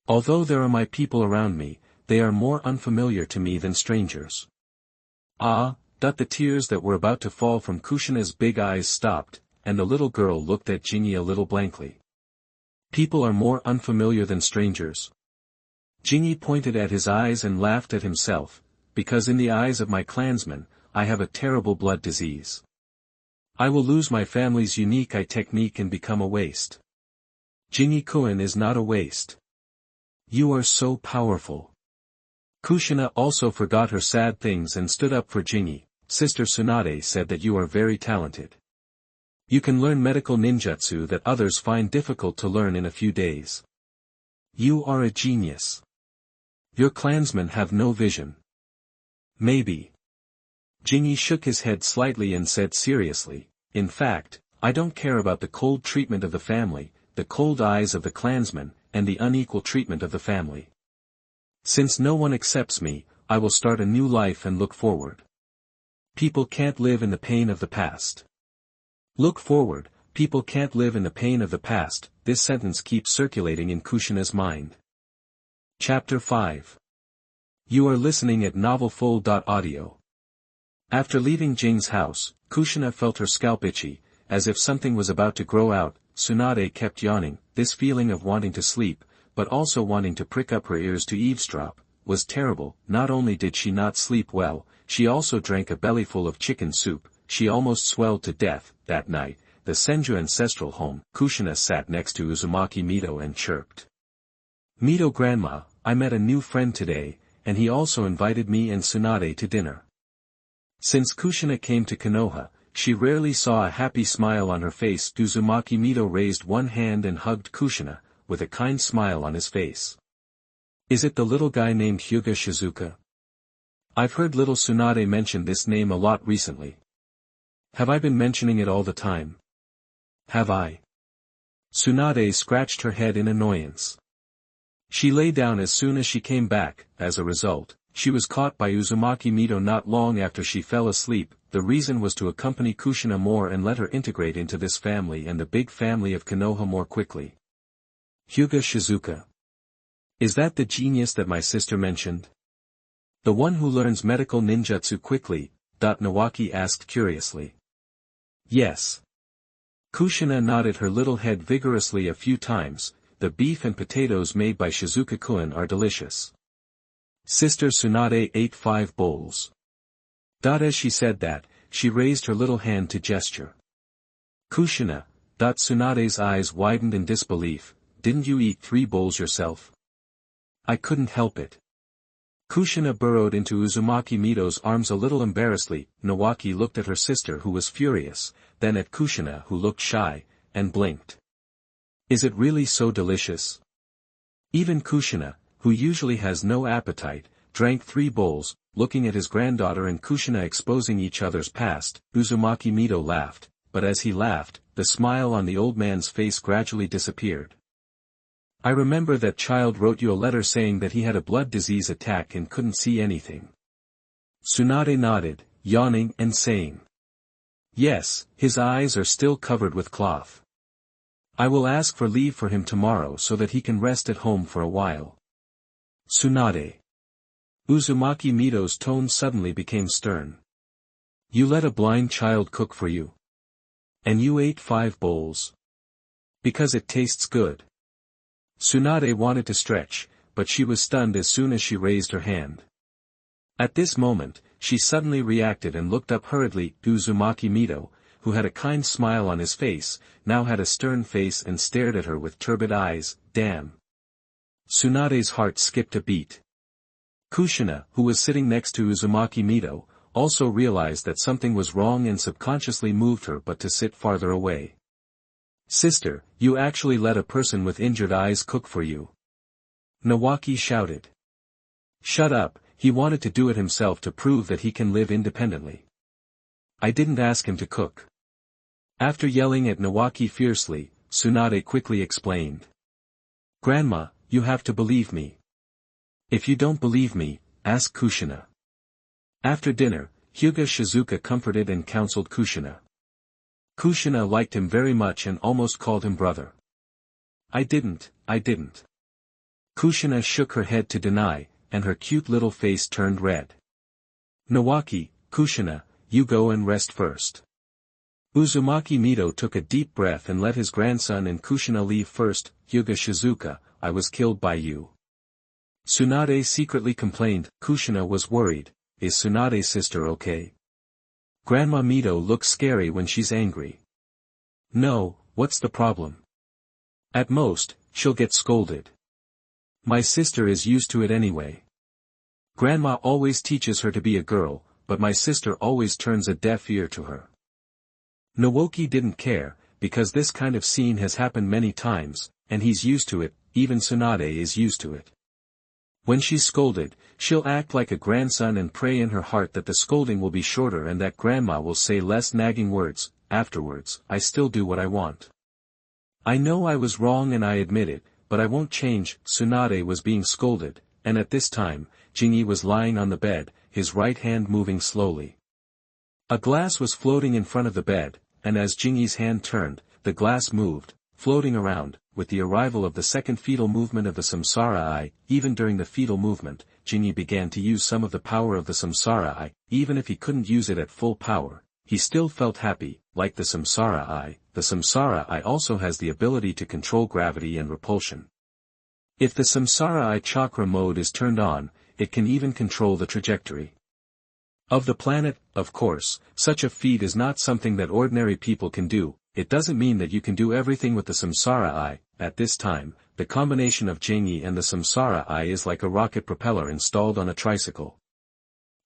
Although there are my people around me, they are more unfamiliar to me than strangers. The tears that were about to fall from Kushina's big eyes stopped, and the little girl looked at Jingi a little blankly. People are more unfamiliar than strangers. Jingi pointed at his eyes and laughed at himself, because in the eyes of my clansmen, I have a terrible blood disease. I will lose my family's unique eye technique and become a waste. Jingi-kun is not a waste. You are so powerful. Kushina also forgot her sad things and stood up for Jingi. Sister Tsunade said that you are very talented. You can learn medical ninjutsu that others find difficult to learn in a few days. You are a genius. Your clansmen have no vision. Maybe. Jingi shook his head slightly and said seriously, in fact, I don't care about the cold treatment of the family, the cold eyes of the clansmen, and the unequal treatment of the family. Since no one accepts me, I will start a new life and look forward. People can't live in the pain of the past. Look forward, people can't live in the pain of the past. This sentence keeps circulating in Kushina's mind. Chapter 5. You are listening at novelfull.audio. After leaving Jing's house, Kushina felt her scalp itchy, as if something was about to grow out. Tsunade kept yawning. This feeling of wanting to sleep, but also wanting to prick up her ears to eavesdrop, was terrible. Not only did she not sleep well, she also drank a bellyful of chicken soup. She almost swelled to death. That night, the Senju ancestral home, Kushina sat next to Uzumaki Mito and chirped. Mito grandma, I met a new friend today, and he also invited me and Tsunade to dinner. Since Kushina came to Konoha, she rarely saw a happy smile on her face. Uzumaki Mito raised one hand and hugged Kushina, with a kind smile on his face. Is it the little guy named Hyuga Shizuka? I've heard little Tsunade mention this name a lot recently. Have I been mentioning it all the time? Have I? Tsunade scratched her head in annoyance. She lay down as soon as she came back. As a result, she was caught by Uzumaki Mito not long after she fell asleep. The reason was to accompany Kushina more and let her integrate into this family and the big family of Konoha more quickly. Hyuga Shizuka. Is that the genius that my sister mentioned? The one who learns medical ninjutsu quickly? Nawaki asked curiously. Yes. Kushina nodded her little head vigorously a few times. The beef and potatoes made by Shizuka-kun are delicious. Sister Tsunade ate 5 bowls. As she said that, she raised her little hand to gesture. Kushina. Tsunade's eyes widened in disbelief. Didn't you eat 3 bowls yourself? I couldn't help it. Kushina burrowed into Uzumaki Mito's arms a little embarrassedly. Nawaki looked at her sister who was furious, then at Kushina who looked shy, and blinked. Is it really so delicious? Even Kushina, who usually has no appetite, drank 3 bowls, looking at his granddaughter and Kushina exposing each other's past. Uzumaki Mito laughed, but as he laughed, the smile on the old man's face gradually disappeared. I remember that child wrote you a letter saying that he had a blood disease attack and couldn't see anything. Tsunade nodded, yawning and saying. Yes, his eyes are still covered with cloth. I will ask for leave for him tomorrow so that he can rest at home for a while. Tsunade. Uzumaki Mito's tone suddenly became stern. You let a blind child cook for you. And you ate 5 bowls. Because it tastes good. Tsunade wanted to stretch, but she was stunned as soon as she raised her hand. At this moment, she suddenly reacted and looked up hurriedly. Uzumaki Mito, who had a kind smile on his face, now had a stern face and stared at her with turbid eyes. Damn. Tsunade's heart skipped a beat. Kushina, who was sitting next to Uzumaki Mito, also realized that something was wrong and subconsciously moved her but to sit farther away. Sister, you actually let a person with injured eyes cook for you. Nawaki shouted. Shut up, he wanted to do it himself to prove that he can live independently. I didn't ask him to cook. After yelling at Nawaki fiercely, Tsunade quickly explained. Grandma, you have to believe me. If you don't believe me, ask Kushina. After dinner, Hyuga Shizuka comforted and counseled Kushina. Kushina liked him very much and almost called him brother. I didn't. Kushina shook her head to deny, and her cute little face turned red. Nawaki, Kushina, you go and rest first. Uzumaki Mito took a deep breath and let his grandson and Kushina leave first. Hyuga Shizuka, I was killed by you. Tsunade secretly complained. Kushina was worried. Is Tsunade's sister okay? Grandma Mito looks scary when she's angry. No, what's the problem? At most, she'll get scolded. My sister is used to it anyway. Grandma always teaches her to be a girl, but my sister always turns a deaf ear to her. Naoki didn't care, because this kind of scene has happened many times, and he's used to it. Even Tsunade is used to it. When she's scolded, she'll act like a grandson and pray in her heart that the scolding will be shorter and that grandma will say less nagging words. Afterwards, I still do what I want. I know I was wrong and I admit it, but I won't change. Tsunade was being scolded, and at this time, Jingi was lying on the bed, his right hand moving slowly. A glass was floating in front of the bed, and as Jingi's hand turned, the glass moved, floating around. With the arrival of the second fetal movement of the Samsara Eye, even during the fetal movement, Jingi began to use some of the power of the Samsara Eye. Even if he couldn't use it at full power, he still felt happy. Like the Samsara Eye, the Samsara Eye also has the ability to control gravity and repulsion. If the Samsara Eye chakra mode is turned on, it can even control the trajectory of the planet. Of course, such a feat is not something that ordinary people can do. It doesn't mean that you can do everything with the Samsara Eye. At this time, the combination of Jingi and the Samsara Eye is like a rocket propeller installed on a tricycle.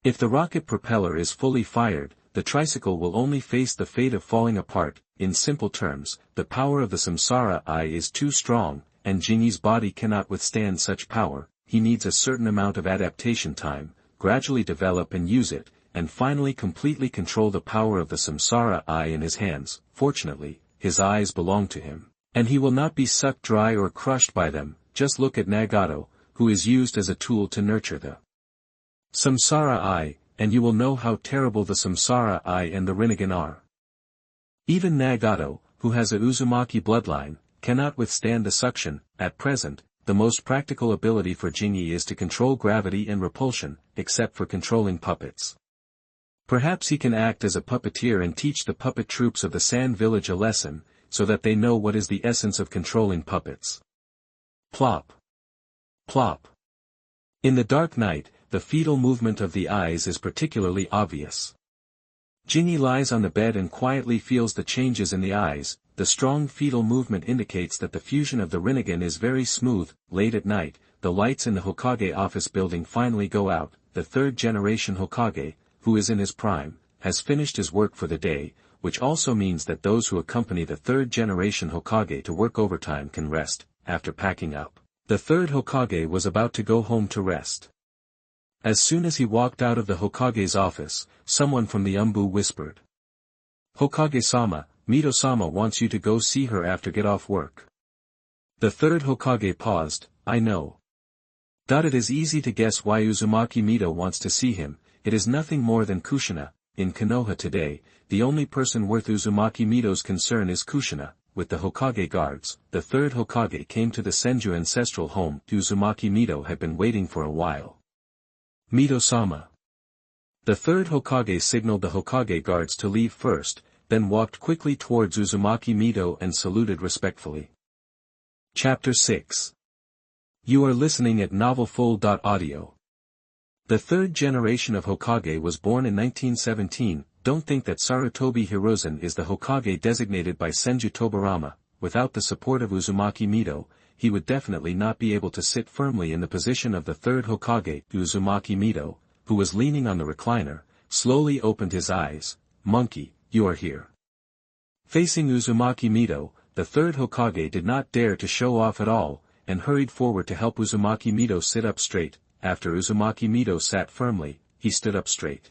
If the rocket propeller is fully fired, the tricycle will only face the fate of falling apart. In simple terms, the power of the Samsara Eye is too strong, and Jingi's body cannot withstand such power. He needs a certain amount of adaptation time, gradually develop and use it, and finally completely control the power of the Samsara Eye in his hands. Fortunately, his eyes belong to him, and he will not be sucked dry or crushed by them. Just look at Nagato, who is used as a tool to nurture the Samsara Eye, and you will know how terrible the Samsara Eye and the Rinnegan are. Even Nagato, who has a Uzumaki bloodline, cannot withstand the suction. At present, the most practical ability for Jingi is to control gravity and repulsion, except for controlling puppets. Perhaps he can act as a puppeteer and teach the puppet troops of the Sand Village a lesson, so that they know what is the essence of controlling puppets. Plop. Plop. In the dark night, the fetal movement of the eyes is particularly obvious. Jingi lies on the bed and quietly feels the changes in the eyes. the strong fetal movement indicates that the fusion of the Rinnegan is very smooth. Late at night, the lights in the Hokage office building finally go out. The third generation Hokage, who is in his prime, has finished his work for the day, which also means that those who accompany the third generation Hokage to work overtime can rest. After packing up, the third Hokage was about to go home to rest. As soon as he walked out of the Hokage's office, someone from the Umbu whispered, "Hokage-sama, Mito-sama wants you to go see her after get off work." The third Hokage paused. "I know. It is easy to guess why Uzumaki Mito wants to see him. It is nothing more than Kushina. In Konoha today, the only person worth Uzumaki Mito's concern is Kushina." With the Hokage guards, the third Hokage came to the Senju ancestral home Uzumaki Mito had been waiting for a while. "Mito-sama." The third Hokage signaled the Hokage guards to leave first, then walked quickly towards Uzumaki Mito and saluted respectfully. Chapter 6. You are listening at novelfull.audio. The third generation of Hokage was born in 1917. Don't think that Sarutobi Hiruzen is the Hokage designated by Senju Tobarama. Without the support of Uzumaki Mito, he would definitely not be able to sit firmly in the position of the third Hokage. Uzumaki Mito, who was leaning on the recliner, slowly opened his eyes. "Monkey, you are here." Facing Uzumaki Mito, the third Hokage did not dare to show off at all, and hurried forward to help Uzumaki Mito sit up straight. After Uzumaki Mito sat firmly, he stood up straight.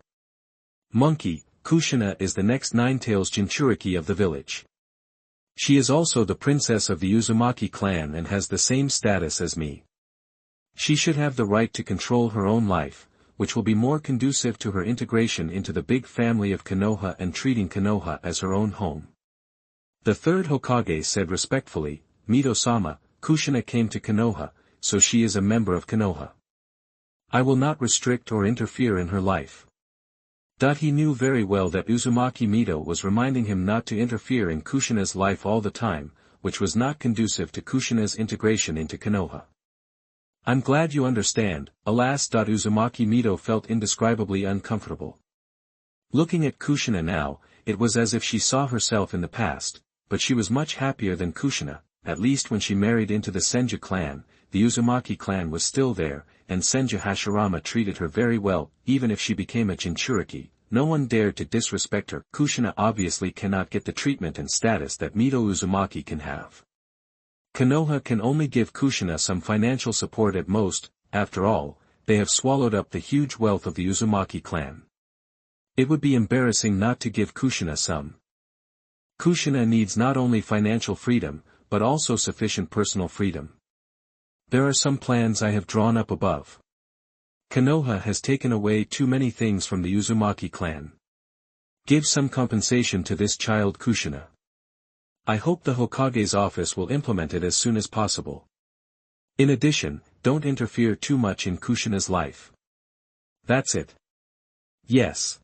"Monkey, Kushina is the next Ninetales Jinchuriki of the village. She is also the princess of the Uzumaki clan and has the same status as me. She should have the right to control her own life, which will be more conducive to her integration into the big family of Konoha and treating Konoha as her own home." The third Hokage said respectfully, "Mito-sama, Kushina came to Konoha, so she is a member of Konoha. I will not restrict or interfere in her life." He knew very well that Uzumaki Mito was reminding him not to interfere in Kushina's life all the time, which was not conducive to Kushina's integration into Konoha. "I'm glad you understand." Alas! Uzumaki Mito felt indescribably uncomfortable. Looking at Kushina now, it was as if she saw herself in the past, but she was much happier than Kushina. At least when she married into the Senju clan, the Uzumaki clan was still there, and Senju Hashirama treated her very well. Even if she became a Jinchuriki, no one dared to disrespect her. Kushina obviously cannot get the treatment and status that Mito Uzumaki can have. Konoha can only give Kushina some financial support at most. After all, they have swallowed up the huge wealth of the Uzumaki clan. It would be embarrassing not to give Kushina some. Kushina needs not only financial freedom, but also sufficient personal freedom. There are some plans I have drawn up above. Konoha has taken away too many things from the Uzumaki clan. Give some compensation to this child Kushina. I hope the Hokage's office will implement it as soon as possible. In addition, don't interfere too much in Kushina's life. That's it. Yes.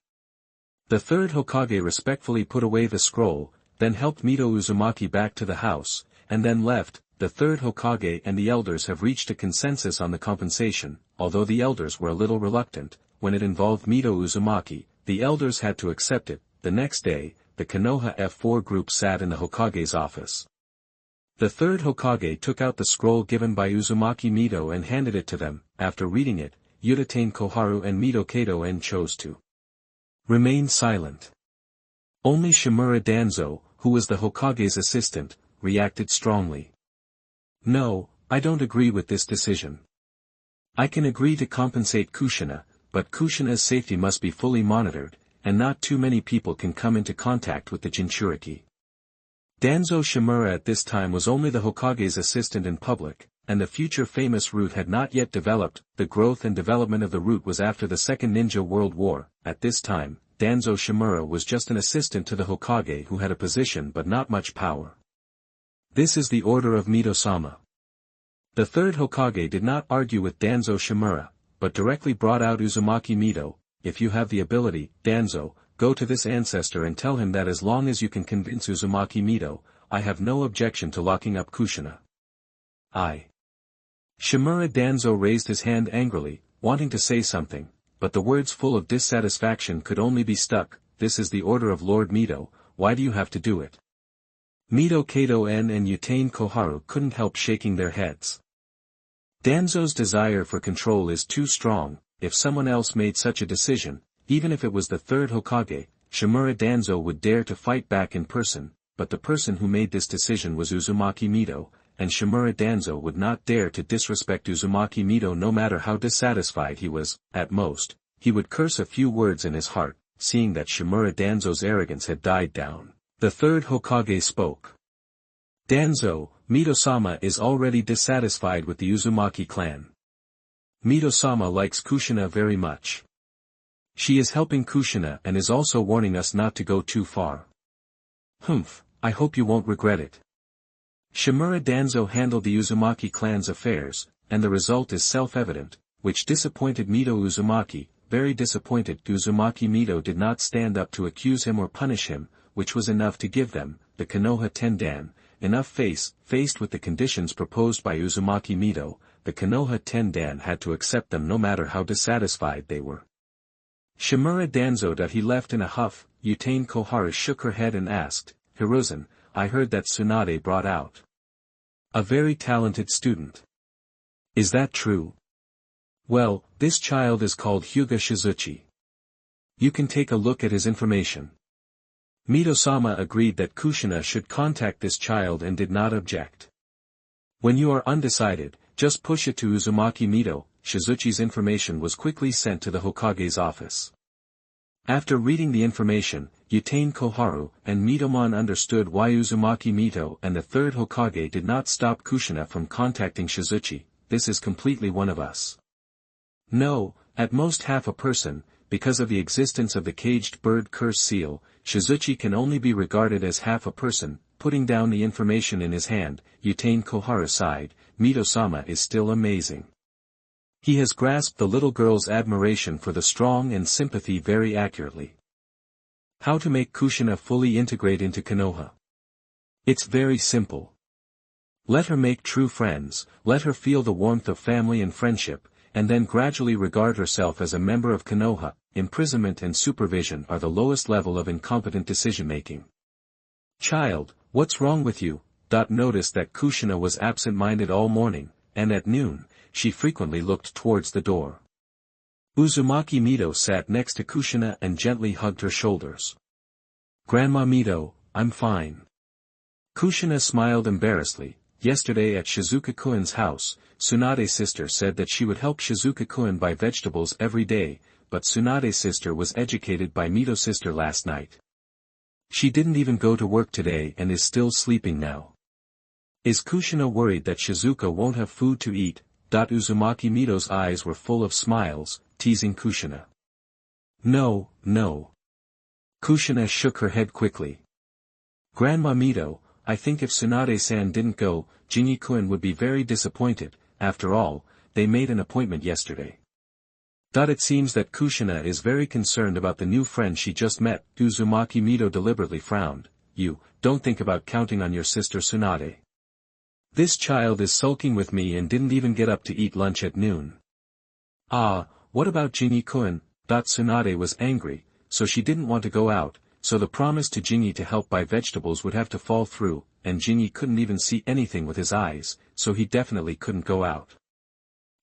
The third Hokage respectfully put away the scroll, then helped Mito Uzumaki back to the house, and then left. The third Hokage and the elders have reached a consensus on the compensation. Although the elders were a little reluctant, when it involved Mito Uzumaki, the elders had to accept it. The next day, the Konoha F4 group sat in the Hokage's office. The third Hokage took out the scroll given by Uzumaki Mito and handed it to them. After reading it, Udatane Koharu and Mito Kato-en chose to remain silent. Only Shimura Danzo, who was the Hokage's assistant, reacted strongly. "No, I don't agree with this decision. I can agree to compensate Kushina, but Kushina's safety must be fully monitored, and not too many people can come into contact with the Jinchuriki." Danzo Shimura at this time was only the Hokage's assistant in public, and the future famous route had not yet developed. The growth and development of the route was after the Second Ninja World War. At this time, Danzo Shimura was just an assistant to the Hokage who had a position but not much power. "This is the order of Mito-sama." The third Hokage did not argue with Danzo Shimura, but directly brought out Uzumaki Mito. "If you have the ability, Danzo, go to this ancestor and tell him that as long as you can convince Uzumaki Mito, I have no objection to locking up Kushina." Shimura Danzo raised his hand angrily, wanting to say something, but the words full of dissatisfaction could only be stuck. "This is the order of Lord Mito, why do you have to do it?" Mito Kato-en and Yutain Koharu couldn't help shaking their heads. Danzo's desire for control is too strong. If someone else made such a decision, even if it was the third Hokage, Shimura Danzo would dare to fight back in person, but the person who made this decision was Uzumaki Mito, and Shimura Danzo would not dare to disrespect Uzumaki Mito no matter how dissatisfied he was. At most, he would curse a few words in his heart, seeing that Shimura Danzo's arrogance had died down. The third Hokage spoke. Danzo, Mito-sama is already dissatisfied with the Uzumaki clan. Mito-sama likes Kushina very much. She is helping Kushina and is also warning us not to go too far. Humph, I hope you won't regret it. Shimura Danzo handled the Uzumaki clan's affairs, and the result is self-evident, which disappointed Mito Uzumaki. Very disappointed Uzumaki Mito did not stand up to accuse him or punish him, which was enough to give them, the Konoha Tendan, enough faced with the conditions proposed by Uzumaki Mito, the Konoha Tendan had to accept them no matter how dissatisfied they were. Shimura Danzo that he left in a huff. Yutain Koharu shook her head and asked, Hiruzen, I heard that Tsunade brought out a very talented student. Is that true? Well, this child is called Hyuga Shizuchi. You can take a look at his information. Mito-sama agreed that Kushina should contact this child and did not object. When you are undecided, just push it to Uzumaki Mito. Shizuchi's information was quickly sent to the Hokage's office. After reading the information, Yutain Koharu and Mitomon understood why Uzumaki Mito and the third Hokage did not stop Kushina from contacting Shizuchi. This is completely one of us. No, at most half a person. Because of the existence of the caged bird curse seal, Shizuchi can only be regarded as half a person. Putting down the information in his hand, Yutain Koharu sighed. Mito-sama is still amazing. He has grasped the little girl's admiration for the strong and sympathy very accurately. How to make Kushina fully integrate into Konoha? It's very simple. Let her make true friends, let her feel the warmth of family and friendship, and then gradually regard herself as a member of Konoha. Imprisonment and supervision are the lowest level of incompetent decision-making. Child, what's wrong with you? Noticed that Kushina was absent-minded all morning, and at noon, she frequently looked towards the door. Uzumaki Mito sat next to Kushina and gently hugged her shoulders. Grandma Mito, I'm fine. Kushina smiled embarrassedly. Yesterday at Shizuka-kun's house, Tsunade's sister said that she would help Shizuka-kun buy vegetables every day, but Tsunade's sister was educated by Mito's sister last night. She didn't even go to work today and is still sleeping now. Is Kushina worried that Shizuka won't have food to eat? Uzumaki Mito's eyes were full of smiles, teasing Kushina. No, no. Kushina shook her head quickly. Grandma Mito, I think if Tsunade-san didn't go, Jinyi-kun would be very disappointed. After all, they made an appointment yesterday. It seems that Kushina is very concerned about the new friend she just met. Uzumaki Mito deliberately frowned. You don't think about counting on your sister Tsunade. This child is sulking with me and didn't even get up to eat lunch at noon. Ah, what about Jinyi-kun? Tsunade was angry, so she didn't want to go out, so the promise to Jinyi to help buy vegetables would have to fall through, and Jinyi couldn't even see anything with his eyes, so he definitely couldn't go out.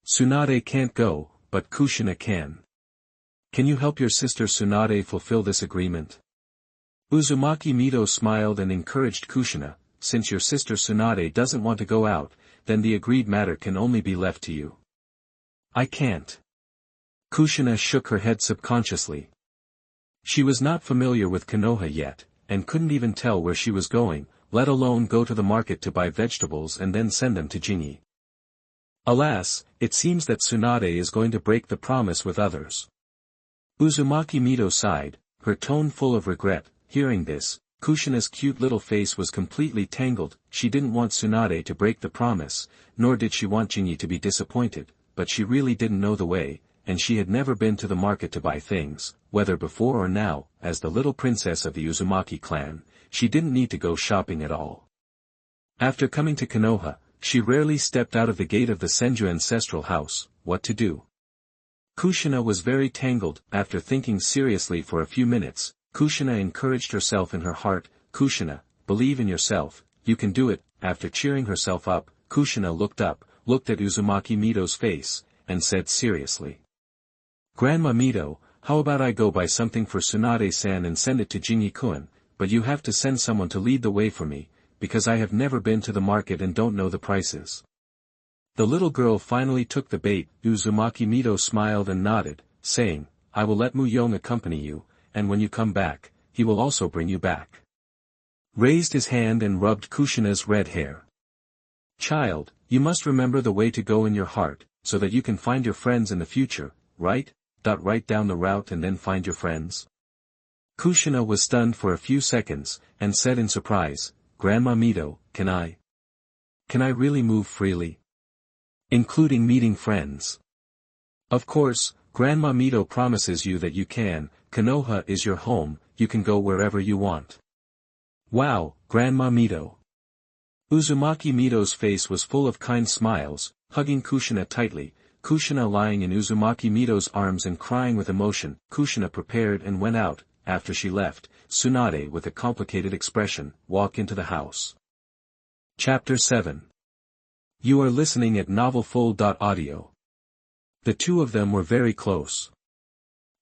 Tsunade can't go, but Kushina can. Can you help your sister Tsunade fulfill this agreement? Uzumaki Mito smiled and encouraged Kushina. Since your sister Tsunade doesn't want to go out, then the agreed matter can only be left to you. I can't. Kushina shook her head subconsciously. She was not familiar with Konoha yet, and couldn't even tell where she was going, let alone go to the market to buy vegetables and then send them to Jinyi. Alas, it seems that Tsunade is going to break the promise with others. Uzumaki Mito sighed, her tone full of regret. Hearing this, Kushina's cute little face was completely tangled. She didn't want Tsunade to break the promise, nor did she want Jinyi to be disappointed, but she really didn't know the way, and she had never been to the market to buy things, whether before or now. As the little princess of the Uzumaki clan, she didn't need to go shopping at all. After coming to Konoha, she rarely stepped out of the gate of the Senju ancestral house. What to do? Kushina was very tangled. After thinking seriously for a few minutes, Kushina encouraged herself in her heart. Kushina, believe in yourself, you can do it." After cheering herself up, Kushina looked up, looked at Uzumaki Mito's face, and said seriously. "Grandma Mito, how about I go buy something for Tsunade-san and send it to Jingi-kun, but you have to send someone to lead the way for me, because I have never been to the market and don't know the prices." The little girl finally took the bait. Uzumaki Mito smiled and nodded, saying, "I will let Muyong accompany you, and when you come back, he will also bring you back." Raised his hand and rubbed Kushina's red hair. "Child, you must remember the way to go in your heart, so that you can find your friends in the future, right? Write down the route and then find your friends." Kushina was stunned for a few seconds, and said in surprise, "Grandma Mito, can I really move freely? Including meeting friends?" "Of course, Grandma Mito promises you that you can. Konoha is your home, you can go wherever you want." "Wow, Grandma Mito." Uzumaki Mito's face was full of kind smiles, hugging Kushina tightly, Kushina lying in Uzumaki Mito's arms and crying with emotion. Kushina prepared and went out. After she left, Tsunade with a complicated expression, walked into the house. Chapter 7. You are listening at novelfull.audio. The two of them were very close.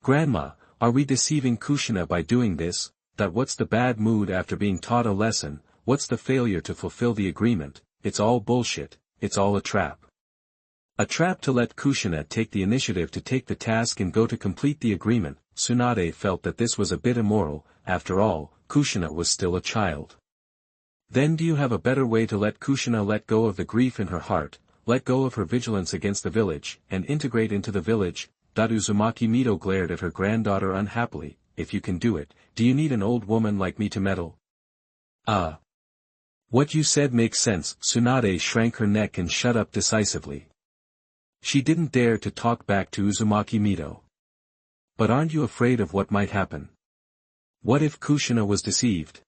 "Grandma, are we deceiving Kushina by doing this? What's the bad mood after being taught a lesson? What's the failure to fulfill the agreement? It's all bullshit, it's all a trap." A trap to let Kushina take the initiative to take the task and go to complete the agreement. Tsunade felt that this was a bit immoral. After all, Kushina was still a child. "Then do you have a better way to let Kushina let go of the grief in her heart, let go of her vigilance against the village, and integrate into the village?" Uzumaki Mito glared at her granddaughter unhappily. "If you can do it, do you need an old woman like me to meddle?" What you said makes sense." Tsunade shrank her neck and shut up decisively. She didn't dare to talk back to Uzumaki Mito. "But aren't you afraid of what might happen? What if Kushina was deceived?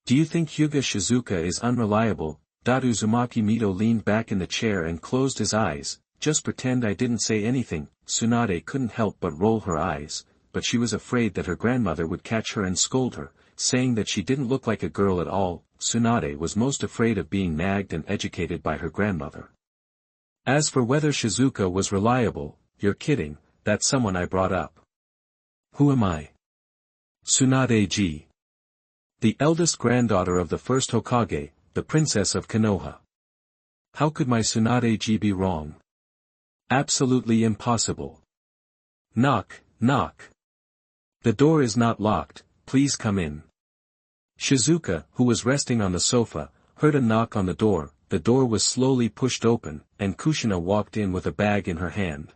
Do you think Hyuga Shizuka is unreliable?" Uzumaki Mito leaned back in the chair and closed his eyes. "Just pretend I didn't say anything." Tsunade couldn't help but roll her eyes, but she was afraid that her grandmother would catch her and scold her, saying that she didn't look like a girl at all. Tsunade was most afraid of being nagged and educated by her grandmother. "As for whether Shizuka was reliable, you're kidding, that's someone I brought up." "Who am I?" "Tsunade-ji. The eldest granddaughter of the first Hokage, the princess of Konoha. How could my Tsunade-ji be wrong? Absolutely impossible. Knock, knock. The door is not locked, please come in." Shizuka, who was resting on the sofa, heard a knock on the door was slowly pushed open, and Kushina walked in with a bag in her hand.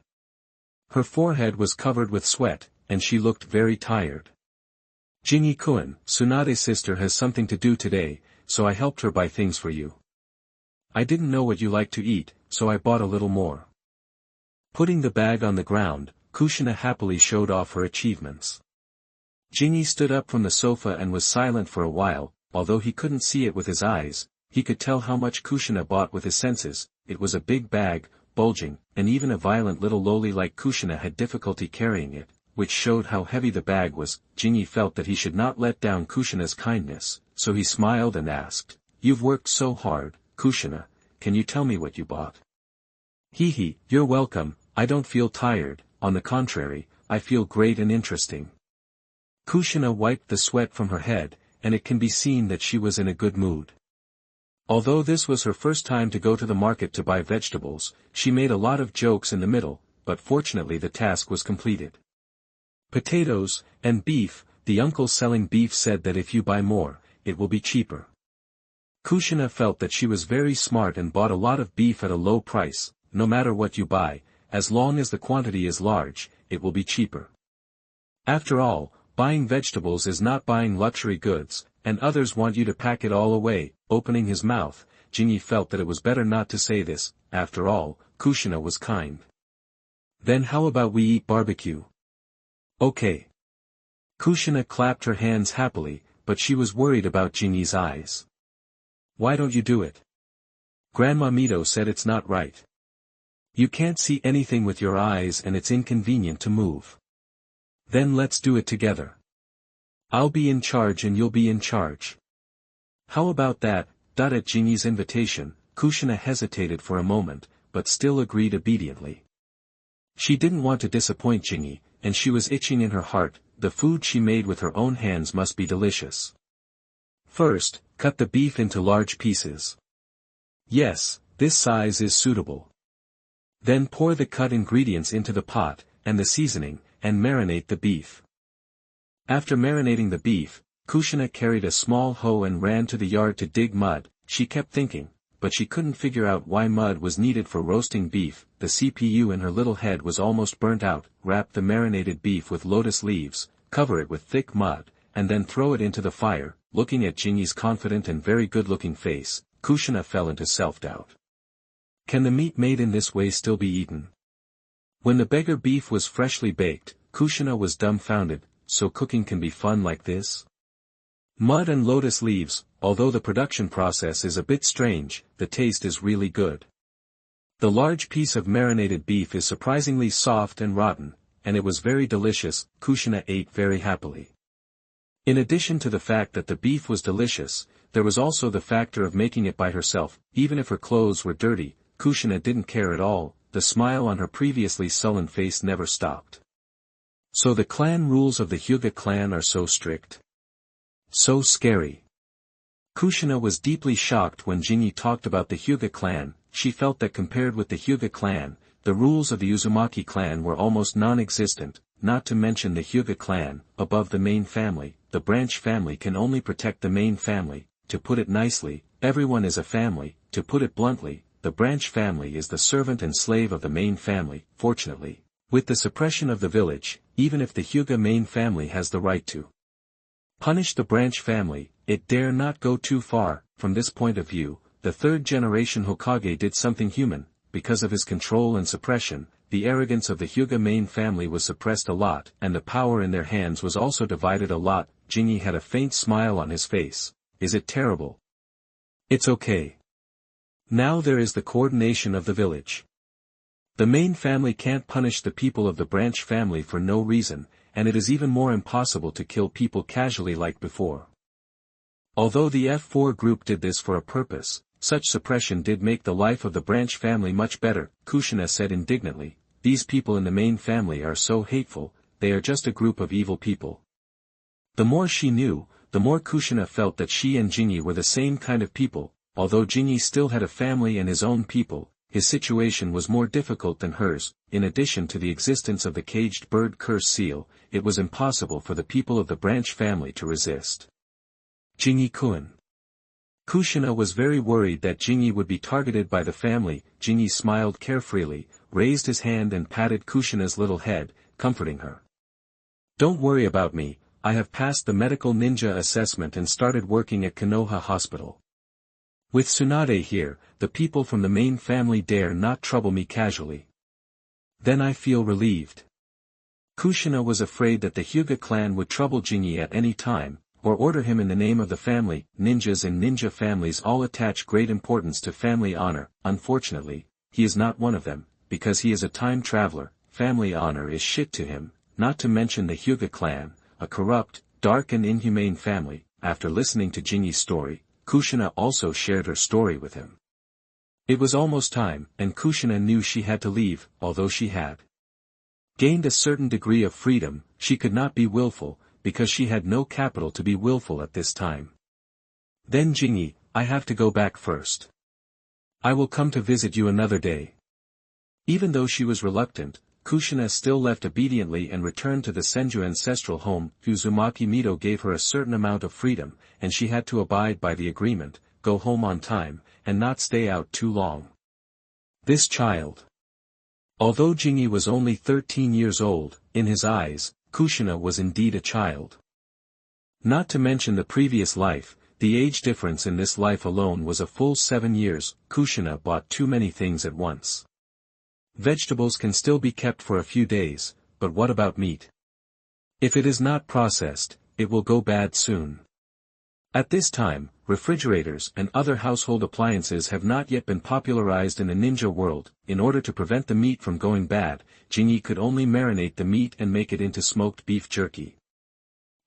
Her forehead was covered with sweat, and she looked very tired. "Jingi-kun, Tsunade's sister has something to do today, so I helped her buy things for you. I didn't know what you like to eat, so I bought a little more." Putting the bag on the ground, Kushina happily showed off her achievements. Jingi stood up from the sofa and was silent for a while. Although he couldn't see it with his eyes, he could tell how much Kushina bought with his senses. It was a big bag, bulging, and even a violent little loli like Kushina had difficulty carrying it, which showed how heavy the bag was. Jingi felt that he should not let down Kushina's kindness, so he smiled and asked, "You've worked so hard, Kushina, can you tell me what you bought?" "Hee, you're welcome, I don't feel tired, on the contrary, I feel great and interesting." Kushina wiped the sweat from her head, and it can be seen that she was in a good mood. Although this was her first time to go to the market to buy vegetables, she made a lot of jokes in the middle, but fortunately the task was completed. "Potatoes, and beef," the uncle selling beef said that if you buy more, it will be cheaper. Kushina felt that she was very smart and bought a lot of beef at a low price. No matter what you buy, as long as the quantity is large, it will be cheaper. After all, buying vegetables is not buying luxury goods, and others want you to pack it all away. Opening his mouth, Jingi felt that it was better not to say this. After all, Kushina was kind. "Then how about we eat barbecue?" "Okay." Kushina clapped her hands happily, but she was worried about Jingi's eyes. "Why don't you do it?" "Grandma Mito said it's not right. You can't see anything with your eyes and it's inconvenient to move." "Then let's do it together. I'll be in charge and you'll be in charge." How about that? At Jingi's invitation, Kushina hesitated for a moment, but still agreed obediently. She didn't want to disappoint Jingi, and she was itching in her heart. The food she made with her own hands must be delicious. First, cut the beef into large pieces. Yes, this size is suitable. Then pour the cut ingredients into the pot, and the seasoning, and marinate the beef. After marinating the beef, Kushina carried a small hoe and ran to the yard to dig mud. She kept thinking, but she couldn't figure out why mud was needed for roasting beef. The CPU in her little head was almost burnt out. Wrap the marinated beef with lotus leaves, cover it with thick mud, and then throw it into the fire. Looking at Jingi's confident and very good-looking face, Kushina fell into self-doubt. Can the meat made in this way still be eaten? When the beggar beef was freshly baked, Kushina was dumbfounded. So cooking can be fun like this? Mud and lotus leaves, although the production process is a bit strange, the taste is really good. The large piece of marinated beef is surprisingly soft and rotten, and it was very delicious. Kushina ate very happily. In addition to the fact that the beef was delicious, there was also the factor of making it by herself. Even if her clothes were dirty, Kushina didn't care at all. The smile on her previously sullen face never stopped. So the clan rules of the Hyuga clan are so strict? So scary. Kushina was deeply shocked when Jingi talked about the Hyuga clan. She felt that compared with the Hyuga clan, the rules of the Uzumaki clan were almost non-existent, not to mention the Hyuga clan, above the main family. The branch family can only protect the main family. To put it nicely, everyone is a family. To put it bluntly, the branch family is the servant and slave of the main family. Fortunately, with the suppression of the village, even if the Hyuga main family has the right to punish the branch family, it dare not go too far. From this point of view, the third-generation Hokage did something human. Because of his control and suppression, the arrogance of the Hyuga main family was suppressed a lot, and the power in their hands was also divided a lot. Jingi had a faint smile on his face. Is it terrible? It's okay. Now there is the coordination of the village. The main family can't punish the people of the branch family for no reason, and it is even more impossible to kill people casually like before. Although the F4 group did this for a purpose, such suppression did make the life of the branch family much better. Kushina said indignantly, these people in the main family are so hateful, they are just a group of evil people. The more she knew, the more Kushina felt that she and Jingi were the same kind of people. Although Jingi still had a family and his own people, his situation was more difficult than hers. In addition to the existence of the caged bird curse seal, it was impossible for the people of the branch family to resist Jingi-kun. Kushina was very worried that Jingi would be targeted by the family. Jingi smiled carefreely, raised his hand and patted Kushina's little head, comforting her. Don't worry about me, I have passed the medical ninja assessment and started working at Konoha Hospital. With Tsunade here, the people from the main family dare not trouble me casually. Then I feel relieved. Kushina was afraid that the Hyuga clan would trouble Jingi at any time, or order him in the name of the family. Ninjas and ninja families all attach great importance to family honor. Unfortunately, he is not one of them, because he is a time traveler. Family honor is shit to him, not to mention the Hyuga clan, a corrupt, dark and inhumane family. After listening to Jingi's story, Kushina also shared her story with him. It was almost time, and Kushina knew she had to leave. Although she had gained a certain degree of freedom, she could not be willful, because she had no capital to be willful at this time. Then Jingi, I have to go back first. I will come to visit you another day. Even though she was reluctant, Kushina still left obediently and returned to the Senju ancestral home. Uzumaki Mito gave her a certain amount of freedom, and she had to abide by the agreement, go home on time, and not stay out too long. This child. Although Jingi was only 13 years old, in his eyes, Kushina was indeed a child. Not to mention the previous life, the age difference in this life alone was a full 7 years. Kushina bought too many things at once. Vegetables can still be kept for a few days, but what about meat? If it is not processed, it will go bad soon. At this time, refrigerators and other household appliances have not yet been popularized in the ninja world. In order to prevent the meat from going bad, Jingi could only marinate the meat and make it into smoked beef jerky.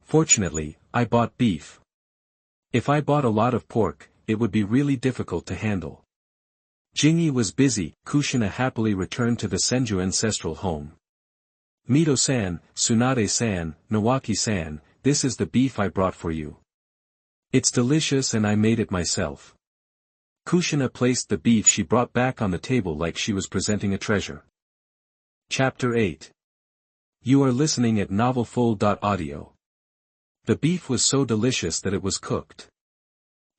Fortunately, I bought beef. If I bought a lot of pork, it would be really difficult to handle. Jingi was busy. Kushina happily returned to the Senju ancestral home. Mito-san, Tsunade-san, Nawaki-san, this is the beef I brought for you. It's delicious and I made it myself. Kushina placed the beef she brought back on the table like she was presenting a treasure. Chapter 8. You are listening at novelfull.audio. The beef was so delicious that it was cooked.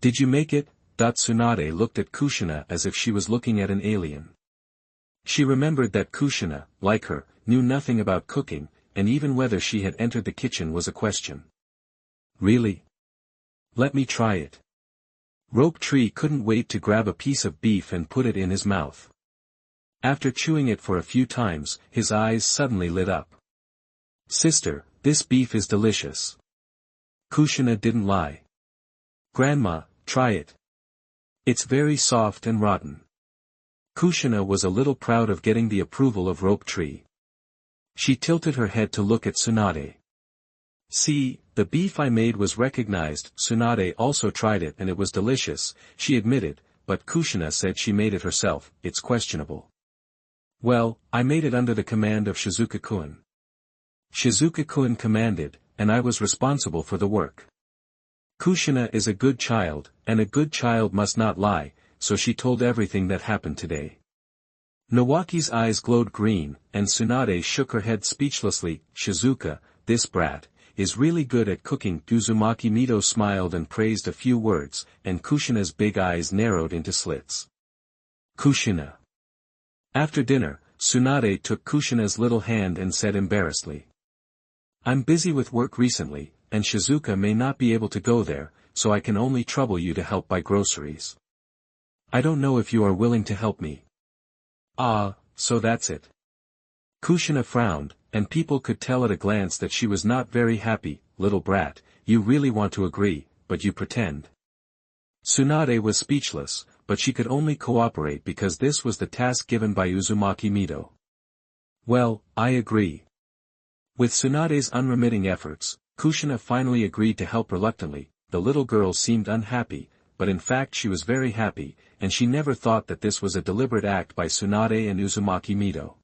Did you make it? Tsunade looked at Kushina as if she was looking at an alien. She remembered that Kushina, like her, knew nothing about cooking, and even whether she had entered the kitchen was a question. Really? Let me try it. Rope Tree couldn't wait to grab a piece of beef and put it in his mouth. After chewing it for a few times, his eyes suddenly lit up. Sister, this beef is delicious. Kushina didn't lie. Grandma, try it. It's very soft and rotten. Kushina was a little proud of getting the approval of Rope Tree. She tilted her head to look at Tsunade. See, the beef I made was recognized. Tsunade also tried it and it was delicious, she admitted, but Kushina said she made it herself. It's questionable. Well, I made it under the command of Shizuka-kun. Shizuka-kun commanded, and I was responsible for the work. Kushina is a good child, and a good child must not lie, so she told everything that happened today. Nawaki's eyes glowed green, and Tsunade shook her head speechlessly. Shizuka, this brat, is really good at cooking. Uzumaki Mito smiled and praised a few words, and Kushina's big eyes narrowed into slits. Kushina. After dinner, Tsunade took Kushina's little hand and said embarrassedly. I'm busy with work recently, and Shizuka may not be able to go there, so I can only trouble you to help buy groceries. I don't know if you are willing to help me. Ah, so that's it. Kushina frowned, and people could tell at a glance that she was not very happy. Little brat, you really want to agree, but you pretend. Tsunade was speechless, but she could only cooperate because this was the task given by Uzumaki Mito. Well, I agree. With Tsunade's unremitting efforts, Kushina finally agreed to help reluctantly. The little girl seemed unhappy, but in fact she was very happy, and she never thought that this was a deliberate act by Tsunade and Uzumaki Mito.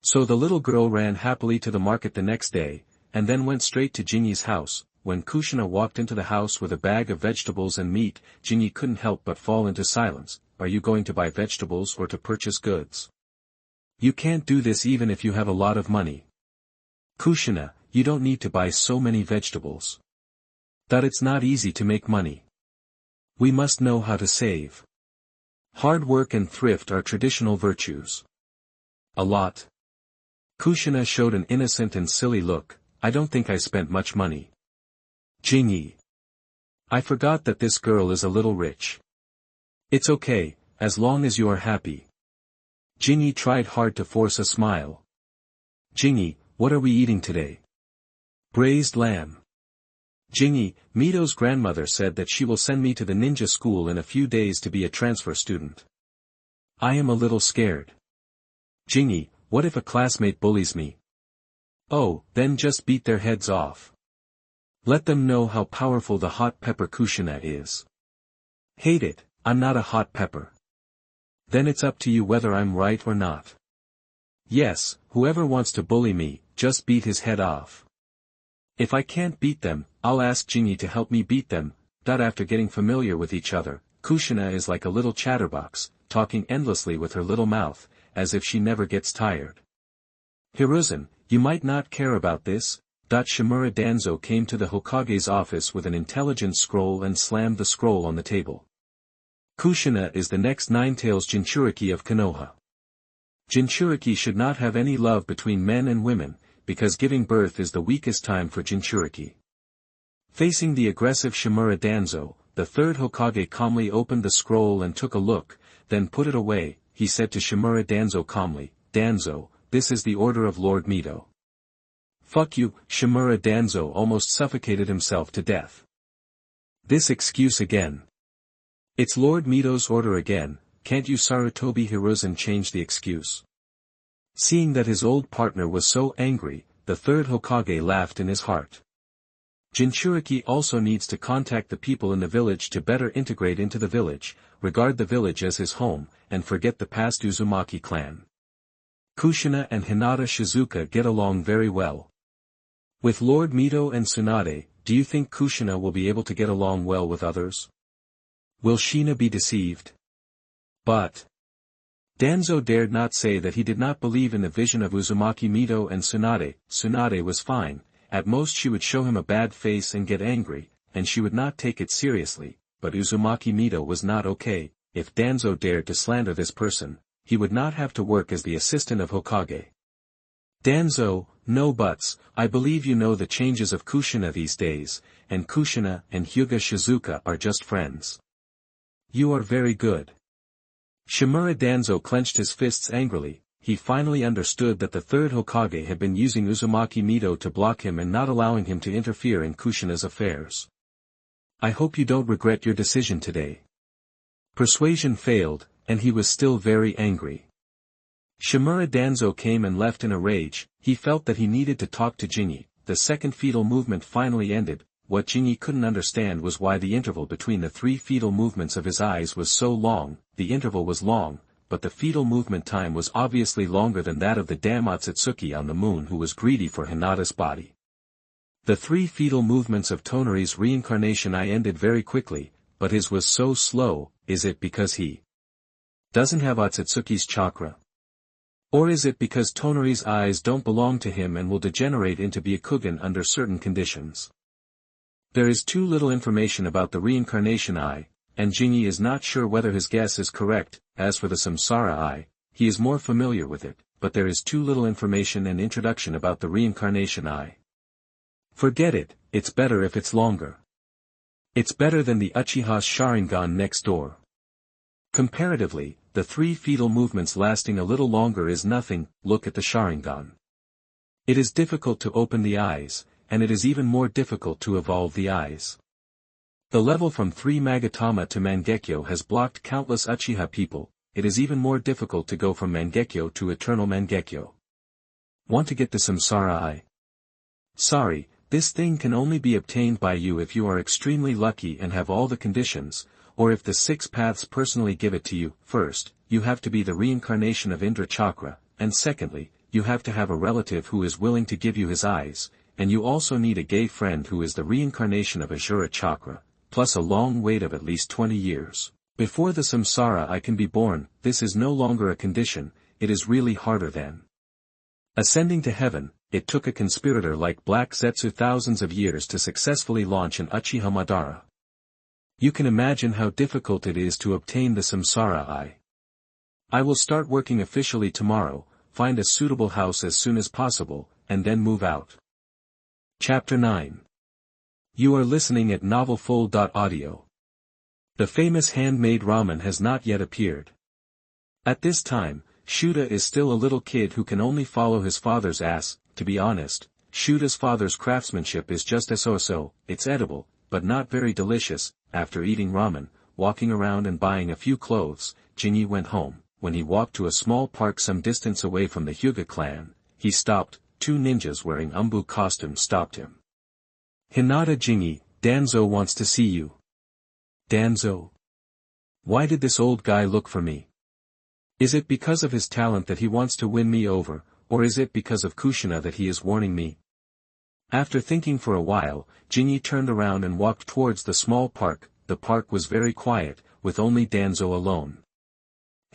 So the little girl ran happily to the market the next day, and then went straight to Jingi's house. When Kushina walked into the house with a bag of vegetables and meat, Jingi couldn't help but fall into silence. Are you going to buy vegetables or to purchase goods? You can't do this even if you have a lot of money. Kushina, you don't need to buy so many vegetables. That it's not easy to make money. We must know how to save. Hard work and thrift are traditional virtues. A lot. Kushina showed an innocent and silly look. I don't think I spent much money. Jingi. I forgot that this girl is a little rich. It's okay, as long as you are happy. Jingi tried hard to force a smile. Jingi, what are we eating today? Braised lamb. Jingi, Mito's grandmother said that she will send me to the ninja school in a few days to be a transfer student. I am a little scared. Jingi, what if a classmate bullies me? Oh, then just beat their heads off. Let them know how powerful the hot pepper Kushina is. Hate it, I'm not a hot pepper. Then it's up to you whether I'm right or not. Yes, whoever wants to bully me, just beat his head off. If I can't beat them, I'll ask Jingi to help me beat them. After getting familiar with each other, Kushina is like a little chatterbox, talking endlessly with her little mouth, as if she never gets tired. Hiruzen, you might not care about this. Shimura Danzo came to the Hokage's office with an intelligence scroll and slammed the scroll on the table. Kushina is the next Ninetales Jinchuriki of Konoha. Jinchuriki should not have any love between men and women, because giving birth is the weakest time for Jinchuriki. Facing the aggressive Shimura Danzo, the third Hokage calmly opened the scroll and took a look, then put it away. He said to Shimura Danzo calmly, Danzo, this is the order of Lord Mito. Fuck you. Shimura Danzo almost suffocated himself to death. This excuse again. It's Lord Mito's order again, can't you? Sarutobi Hiruzen changed the excuse. Seeing that his old partner was so angry, the third Hokage laughed in his heart. Jinchuriki also needs to contact the people in the village to better integrate into the village, regard the village as his home, and forget the past Uzumaki clan. Kushina and Hinata Shizuka get along very well. With Lord Mito and Tsunade, do you think Kushina will be able to get along well with others? Will Shina be deceived? But Danzo dared not say that he did not believe in the vision of Uzumaki Mito and Tsunade. Tsunade was fine, at most she would show him a bad face and get angry, and she would not take it seriously, but Uzumaki Mito was not okay. If Danzo dared to slander this person, he would not have to work as the assistant of Hokage. Danzo, no buts, I believe you know the changes of Kushina these days, and Kushina and Hyuga Shizuka are just friends. You are very good. Shimura Danzo clenched his fists angrily. He finally understood that the third Hokage had been using Uzumaki Mito to block him and not allowing him to interfere in Kushina's affairs. I hope you don't regret your decision today. Persuasion failed, and he was still very angry. Shimura Danzo came and left in a rage. He felt that he needed to talk to Jinyi. The second fetal movement finally ended. What Jinyi couldn't understand was why the interval between the three fetal movements of his eyes was so long. The interval was long, but the fetal movement time was obviously longer than that of the damn Akatsuki on the moon who was greedy for Hinata's body. The three fetal movements of Tonari's reincarnation eye ended very quickly, but his was so slow. Is it because he doesn't have Akatsuki's chakra? Or is it because Tonari's eyes don't belong to him and will degenerate into Byakugan under certain conditions? There is too little information about the reincarnation eye, and Jinyi is not sure whether his guess is correct. As for the Samsara Eye, he is more familiar with it, but there is too little information and introduction about the reincarnation eye. Forget it, it's better if it's longer. It's better than the Uchiha's Sharingan next door. Comparatively, the three fetal movements lasting a little longer is nothing. Look at the Sharingan. It is difficult to open the eyes, and it is even more difficult to evolve the eyes. The level from 3 Magatama to Mangekyo has blocked countless Uchiha people. It is even more difficult to go from Mangekyo to Eternal Mangekyo. Want to get the Samsara Eye? Sorry, this thing can only be obtained by you if you are extremely lucky and have all the conditions, or if the 6 paths personally give it to you. First, you have to be the reincarnation of Indra Chakra, and secondly, you have to have a relative who is willing to give you his eyes, and you also need a gay friend who is the reincarnation of Ajura Chakra, plus a long wait of at least 20 years. Before the Samsara Eye can be born. This is no longer a condition, it is really harder than ascending to heaven. It took a conspirator like Black Zetsu thousands of years to successfully launch an Uchiha Madara. You can imagine how difficult it is to obtain the Samsara Eye. I will start working officially tomorrow, find a suitable house as soon as possible, and then move out. Chapter 9. You are listening at novelfull.audio. The famous handmade ramen has not yet appeared. At this time, Shuta is still a little kid who can only follow his father's ass. To be honest, Shuta's father's craftsmanship is just so-so. It's edible, but not very delicious. After eating ramen, walking around and buying a few clothes, Jinyi went home. When he walked to a small park some distance away from the Hyuga clan, he stopped. 2 ninjas wearing umbu costumes stopped him. Hinata Jinyi, Danzo wants to see you. Danzo? Why did this old guy look for me? Is it because of his talent that he wants to win me over, or is it because of Kushina that he is warning me? After thinking for a while, Jinyi turned around and walked towards the small park. The park was very quiet, with only Danzo alone.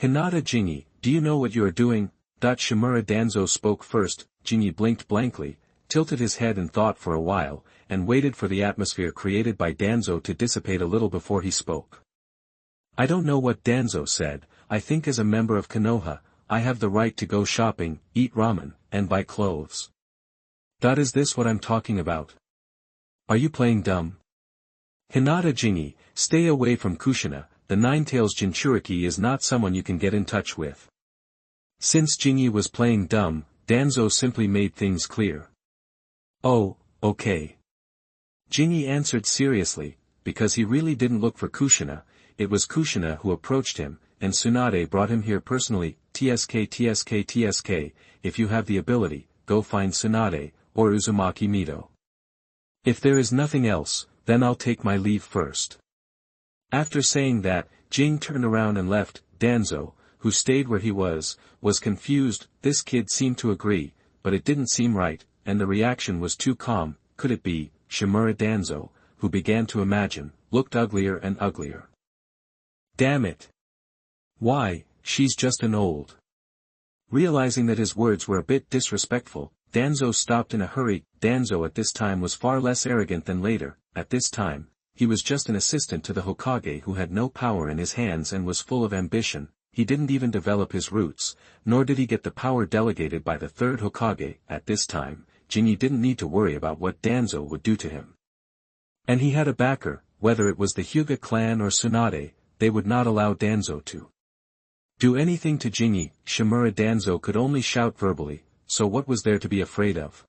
Hinata Jinyi, do you know what you are doing? Shimura Danzo spoke first. Jinyi blinked blankly, tilted his head and thought for a while, and waited for the atmosphere created by Danzo to dissipate a little before he spoke. I don't know what Danzo said. I think as a member of Konoha, I have the right to go shopping, eat ramen, and buy clothes. Is this what I'm talking about? Are you playing dumb? Hinata Jinyi, stay away from Kushina. The Ninetales Jinchuriki is not someone you can get in touch with. Since Jinyi was playing dumb, Danzo simply made things clear. Oh, okay. Jinyi answered seriously, because he really didn't look for Kushina. It was Kushina who approached him, and Tsunade brought him here personally. TSK, if you have the ability, go find Tsunade, or Uzumaki Mito. If there is nothing else, then I'll take my leave first. After saying that, Jing turned around and left. Danzo, who stayed where he was confused. This kid seemed to agree, but it didn't seem right, and the reaction was too calm. Could it be? Shimura Danzo, who began to imagine, looked uglier and uglier. Damn it! Why, she's just an old. Realizing that his words were a bit disrespectful, Danzo stopped in a hurry. Danzo at this time was far less arrogant than later. At this time, he was just an assistant to the Hokage who had no power in his hands and was full of ambition. He didn't even develop his roots, nor did he get the power delegated by the third Hokage. At this time, Jinyi didn't need to worry about what Danzo would do to him. And he had a backer, whether it was the Hyuga clan or Tsunade, they would not allow Danzo to do anything to Jinyi. Shimura Danzo could only shout verbally, so what was there to be afraid of?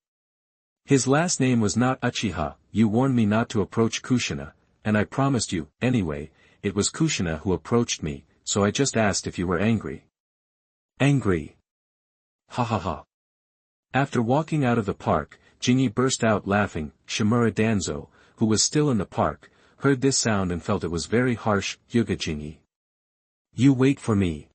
His last name was not Uchiha. You warned me not to approach Kushina, and I promised you. Anyway, it was Kushina who approached me, so I just asked if you were angry. Angry? Ha ha ha. After walking out of the park, Jinyi burst out laughing. Shimura Danzo, who was still in the park, heard this sound and felt it was very harsh. Hyuga Jinyi. You wait for me.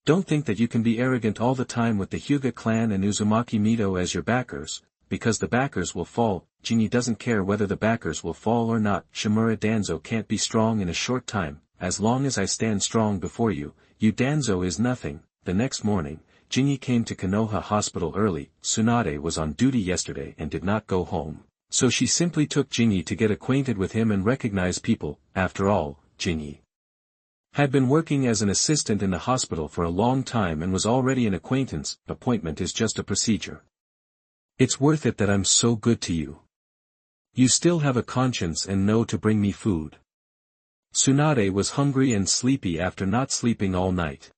Don't think that you can be arrogant all the time with the Hyuga clan and Uzumaki Mito as your backers, because the backers will fall. Jinyi doesn't care whether the backers will fall or not. Shimura Danzo can't be strong in a short time. As long as I stand strong before you, you Danzo is nothing. The next morning, Jinyi came to Konoha Hospital early. Tsunade was on duty yesterday and did not go home, so she simply took Jinyi to get acquainted with him and recognize people. After all, Jinyi had been working as an assistant in the hospital for a long time and was already an acquaintance. Appointment is just a procedure. It's worth it that I'm so good to you. You still have a conscience and know to bring me food. Tsunade was hungry and sleepy after not sleeping all night.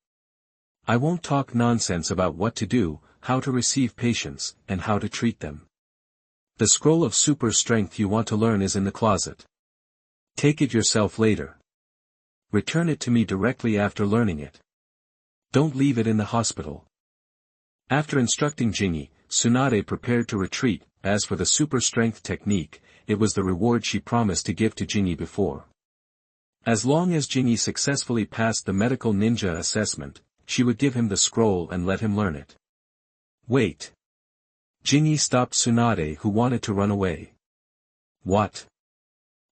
I won't talk nonsense about what to do, how to receive patients, and how to treat them. The scroll of super strength you want to learn is in the closet. Take it yourself later. Return it to me directly after learning it. Don't leave it in the hospital. After instructing Jinyi, Tsunade prepared to retreat. As for the super strength technique, it was the reward she promised to give to Jinyi before. As long as Jinyi successfully passed the medical ninja assessment, she would give him the scroll and let him learn it. Wait. Jinyi stopped Tsunade, who wanted to run away. What?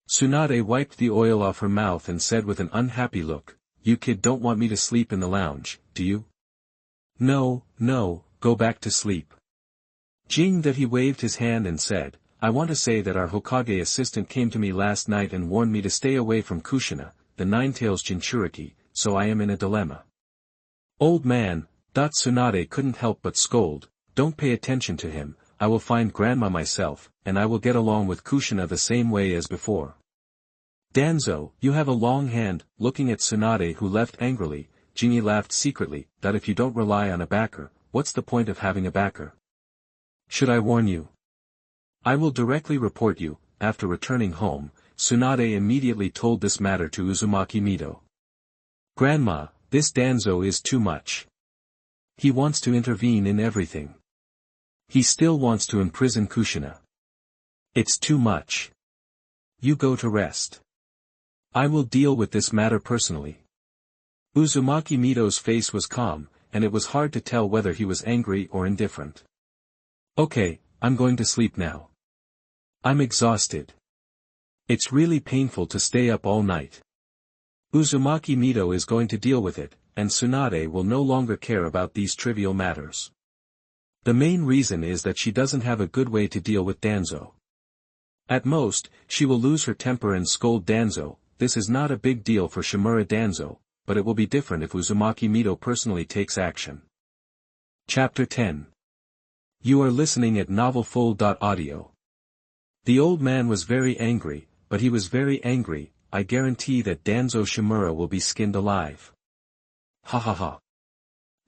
Tsunade wiped the oil off her mouth and said with an unhappy look, You kid don't want me to sleep in the lounge, do you? No, no, go back to sleep. Jing that he waved his hand and said, I want to say that our Hokage assistant came to me last night and warned me to stay away from Kushina, the Ninetales Jinchuriki, so I am in a dilemma. Old man, Tsunade couldn't help but scold, don't pay attention to him, I will find grandma myself, and I will get along with Kushina the same way as before. Danzo, you have a long hand. Looking at Tsunade, who left angrily, Jinyi laughed secretly, that if you don't rely on a backer, what's the point of having a backer? Should I warn you? I will directly report you. After returning home, Tsunade immediately told this matter to Uzumaki Mito. Grandma, this Danzo is too much. He wants to intervene in everything. He still wants to imprison Kushina. It's too much. You go to rest. I will deal with this matter personally. Uzumaki Mito's face was calm, and it was hard to tell whether he was angry or indifferent. Okay, I'm going to sleep now. I'm exhausted. It's really painful to stay up all night. Uzumaki Mito is going to deal with it, and Tsunade will no longer care about these trivial matters. The main reason is that she doesn't have a good way to deal with Danzo. At most, she will lose her temper and scold Danzo. This is not a big deal for Shimura Danzo, but it will be different if Uzumaki Mito personally takes action. Chapter 10. You are listening at novelfull.audio. The old man was very angry, but he was very angry. I guarantee that Danzo Shimura will be skinned alive. Ha ha ha.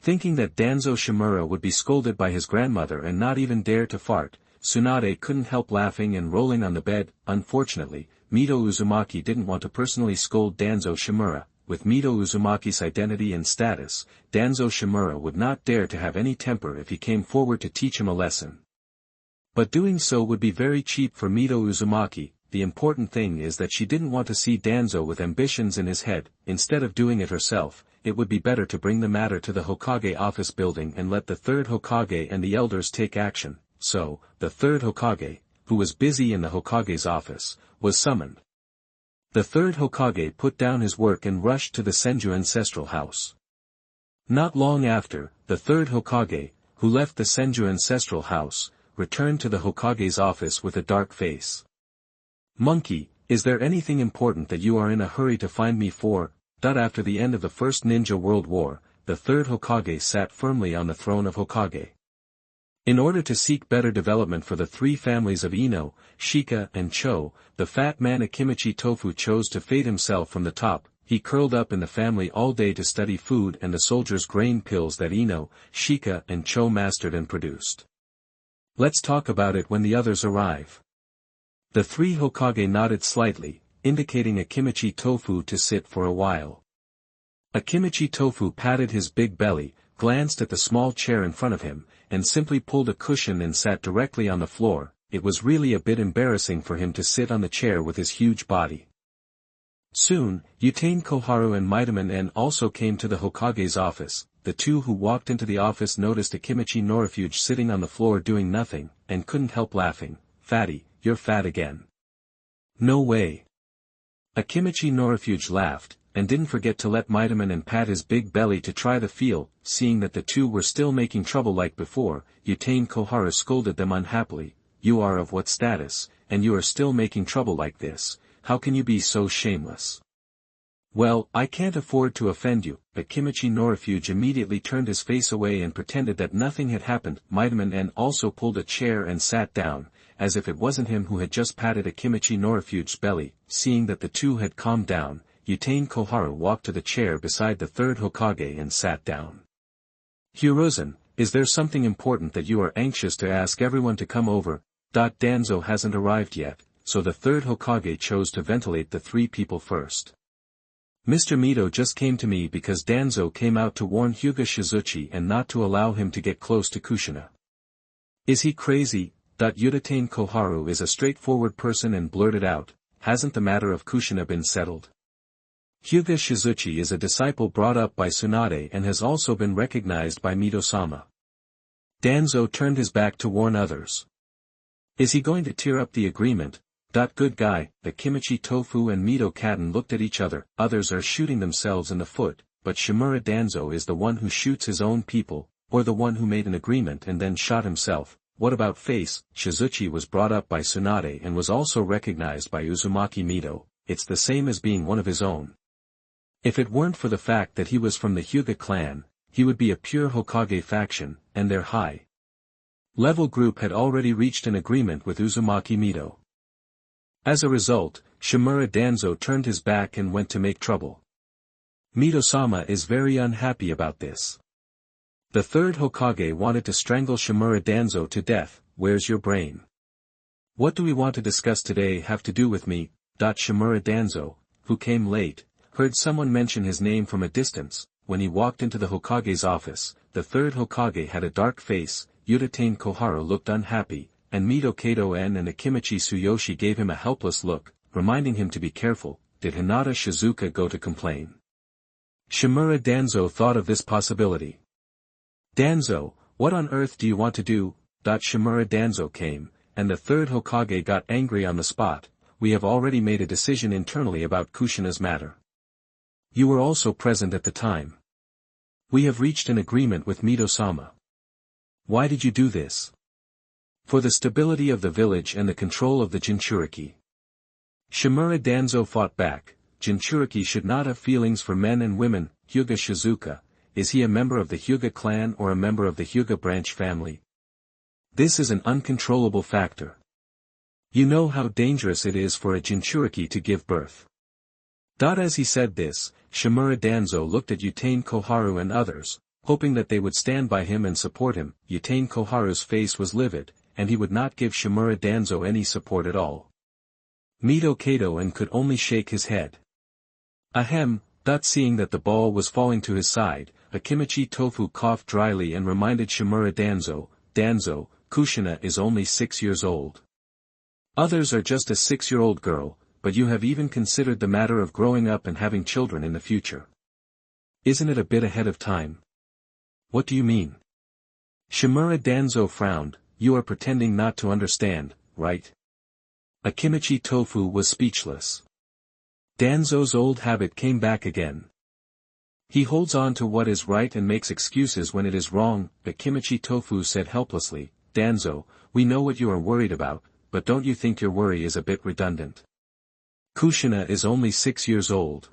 Thinking that Danzo Shimura would be scolded by his grandmother and not even dare to fart, Tsunade couldn't help laughing and rolling on the bed. Unfortunately, Mito Uzumaki didn't want to personally scold Danzo Shimura. With Mito Uzumaki's identity and status, Danzo Shimura would not dare to have any temper if he came forward to teach him a lesson. But doing so would be very cheap for Mito Uzumaki. The important thing is that she didn't want to see Danzo with ambitions in his head. Instead of doing it herself, it would be better to bring the matter to the Hokage office building and let the third Hokage and the elders take action. So, the third Hokage, who was busy in the Hokage's office, was summoned. The third Hokage put down his work and rushed to the Senju ancestral house. Not long after, the third Hokage, who left the Senju ancestral house, returned to the Hokage's office with a dark face. "Monkey, is there anything important that you are in a hurry to find me for?" After the end of the First Ninja World War, the third Hokage sat firmly on the throne of Hokage. In order to seek better development for the three families of Ino, Shika and Cho, the fat man Akimichi Tofu chose to fade himself from the top. He curled up in the family all day to study food and the soldiers' grain pills that Ino, Shika and Cho mastered and produced. "Let's talk about it when the others arrive." The three Hokage nodded slightly, indicating Akimichi Tofu to sit for a while. Akimichi Tofu patted his big belly, glanced at the small chair in front of him, and simply pulled a cushion and sat directly on the floor. It was really a bit embarrassing for him to sit on the chair with his huge body. Soon, Yutain Koharu and Mitaman N also came to the Hokage's office. The two who walked into the office noticed Akimichi Norifuge sitting on the floor doing nothing, and couldn't help laughing. "Fatty, you're fat again." "No way." Akimichi Norifuge laughed, and didn't forget to let Mitaman N pat his big belly to try the feel. Seeing that the two were still making trouble like before, Yutain Koharu scolded them unhappily. "You are of what status, and you are still making trouble like this? How can you be so shameless?" "Well, I can't afford to offend you." Akimichi Norifuge immediately turned his face away and pretended that nothing had happened. Mitaman N also pulled a chair and sat down, as if it wasn't him who had just patted Akimichi Norifuge's belly. Seeing that the two had calmed down, Yutain Koharu walked to the chair beside the third Hokage and sat down. "Hiruzen, is there something important that you are anxious to ask everyone to come over?" Danzo hasn't arrived yet, so the third Hokage chose to ventilate the three people first. "Mr. Mito just came to me because Danzo came out to warn Hyuga Shizuchi and not to allow him to get close to Kushina." "Is he crazy?" Yutain Koharu is a straightforward person and blurted out, "Hasn't the matter of Kushina been settled?" Hyuga Shizuchi is a disciple brought up by Tsunade and has also been recognized by Mito-sama. Danzo turned his back to warn others. "Is he going to tear up the agreement?" Good guy, the Akimichi Tofu and Mito Katen looked at each other. Others are shooting themselves in the foot, but Shimura Danzo is the one who shoots his own people, or the one who made an agreement and then shot himself. What about face? Shizuchi was brought up by Tsunade and was also recognized by Uzumaki Mito. It's the same as being one of his own. If it weren't for the fact that he was from the Hyuga clan, he would be a pure Hokage faction, and their high-level group had already reached an agreement with Uzumaki Mito. As a result, Shimura Danzo turned his back and went to make trouble. Mito-sama is very unhappy about this. The third Hokage wanted to strangle Shimura Danzo to death. "Where's your brain? What do we want to discuss today have to do with me?" Shimura Danzo, who came late, heard someone mention his name from a distance. When he walked into the Hokage's office, the third Hokage had a dark face. Yutain Koharu looked unhappy, and Mito Kato and Akimichi Tsuyoshi gave him a helpless look, reminding him to be careful. Did Hinata Shizuka go to complain? Shimura Danzo thought of this possibility. "Danzo, what on earth do you want to do?" Shimura Danzo came, and the third Hokage got angry on the spot. "We have already made a decision internally about Kushina's matter. You were also present at the time. We have reached an agreement with Mito-sama." "Why did you do this?" "For the stability of the village and the control of the Jinchuriki." Shimura Danzo fought back. "Jinchuriki should not have feelings for men and women." Hyuga Shizuka, is he a member of the Hyuga clan or a member of the Hyuga branch family? This is an uncontrollable factor. You know how dangerous it is for a Jinchuriki to give birth. As he said this, Shimura Danzo looked at Yutain Koharu and others, hoping that they would stand by him and support him. Yutain Koharu's face was livid, and he would not give Shimura Danzo any support at all. Mito Kato and could only shake his head. Ahem. Seeing that the ball was falling to his side, Akimichi Tofu coughed dryly and reminded Shimura Danzo, Danzo, Kushina is only 6 years old. Others are just a 6-year-old girl, but you have even considered the matter of growing up and having children in the future. Isn't it a bit ahead of time? What do you mean? Shimura Danzo frowned. You are pretending not to understand, right? Akimichi Tofu was speechless. Danzo's old habit came back again. He holds on to what is right and makes excuses when it is wrong, Akimichi Tofu said helplessly. Danzo, we know what you are worried about, but don't you think your worry is a bit redundant? Kushina is only 6 years old.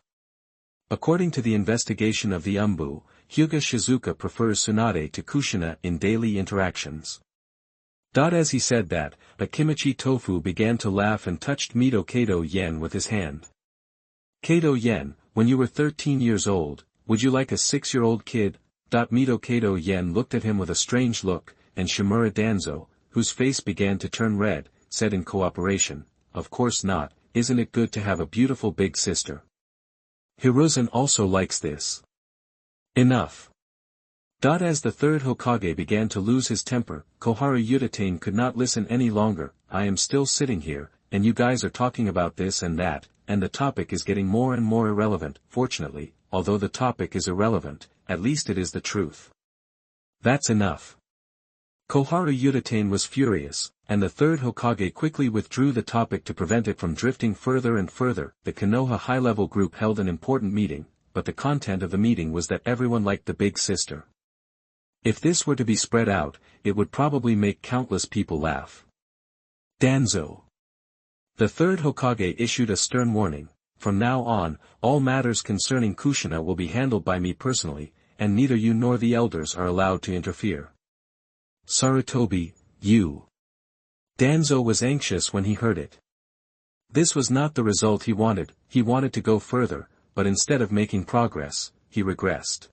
According to the investigation of the Umbu, Hyuga Shizuka prefers Tsunade to Kushina in daily interactions. As he said that, Akimichi Tofu began to laugh and touched Mito Kato Yen with his hand. Kato Yen, when you were 13 years old, would you like a 6-year-old kid? Mito Kato Yen looked at him with a strange look, and Shimura Danzo, whose face began to turn red, said in cooperation, of course not, isn't it good to have a beautiful big sister? Hiruzen also likes this. Enough. As the third Hokage began to lose his temper, Koharu Utatane could not listen any longer. I am still sitting here, and you guys are talking about this and that, and the topic is getting more and more irrelevant. Fortunately, although the topic is irrelevant, at least it is the truth. That's enough. Koharu Utatane was furious, and the third Hokage quickly withdrew the topic to prevent it from drifting further and further. The Konoha high-level group held an important meeting, but the content of the meeting was that everyone liked the big sister. If this were to be spread out, it would probably make countless people laugh. Danzo. The third Hokage issued a stern warning. From now on, all matters concerning Kushina will be handled by me personally, and neither you nor the elders are allowed to interfere. Sarutobi, you. Danzo was anxious when he heard it. This was not the result he wanted to go further, but instead of making progress, he regressed.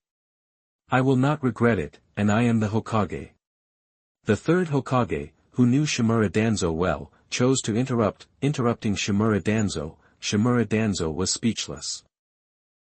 I will not regret it, and I am the Hokage. The third Hokage, who knew Shimura Danzo well, chose to interrupting Shimura Danzo was speechless.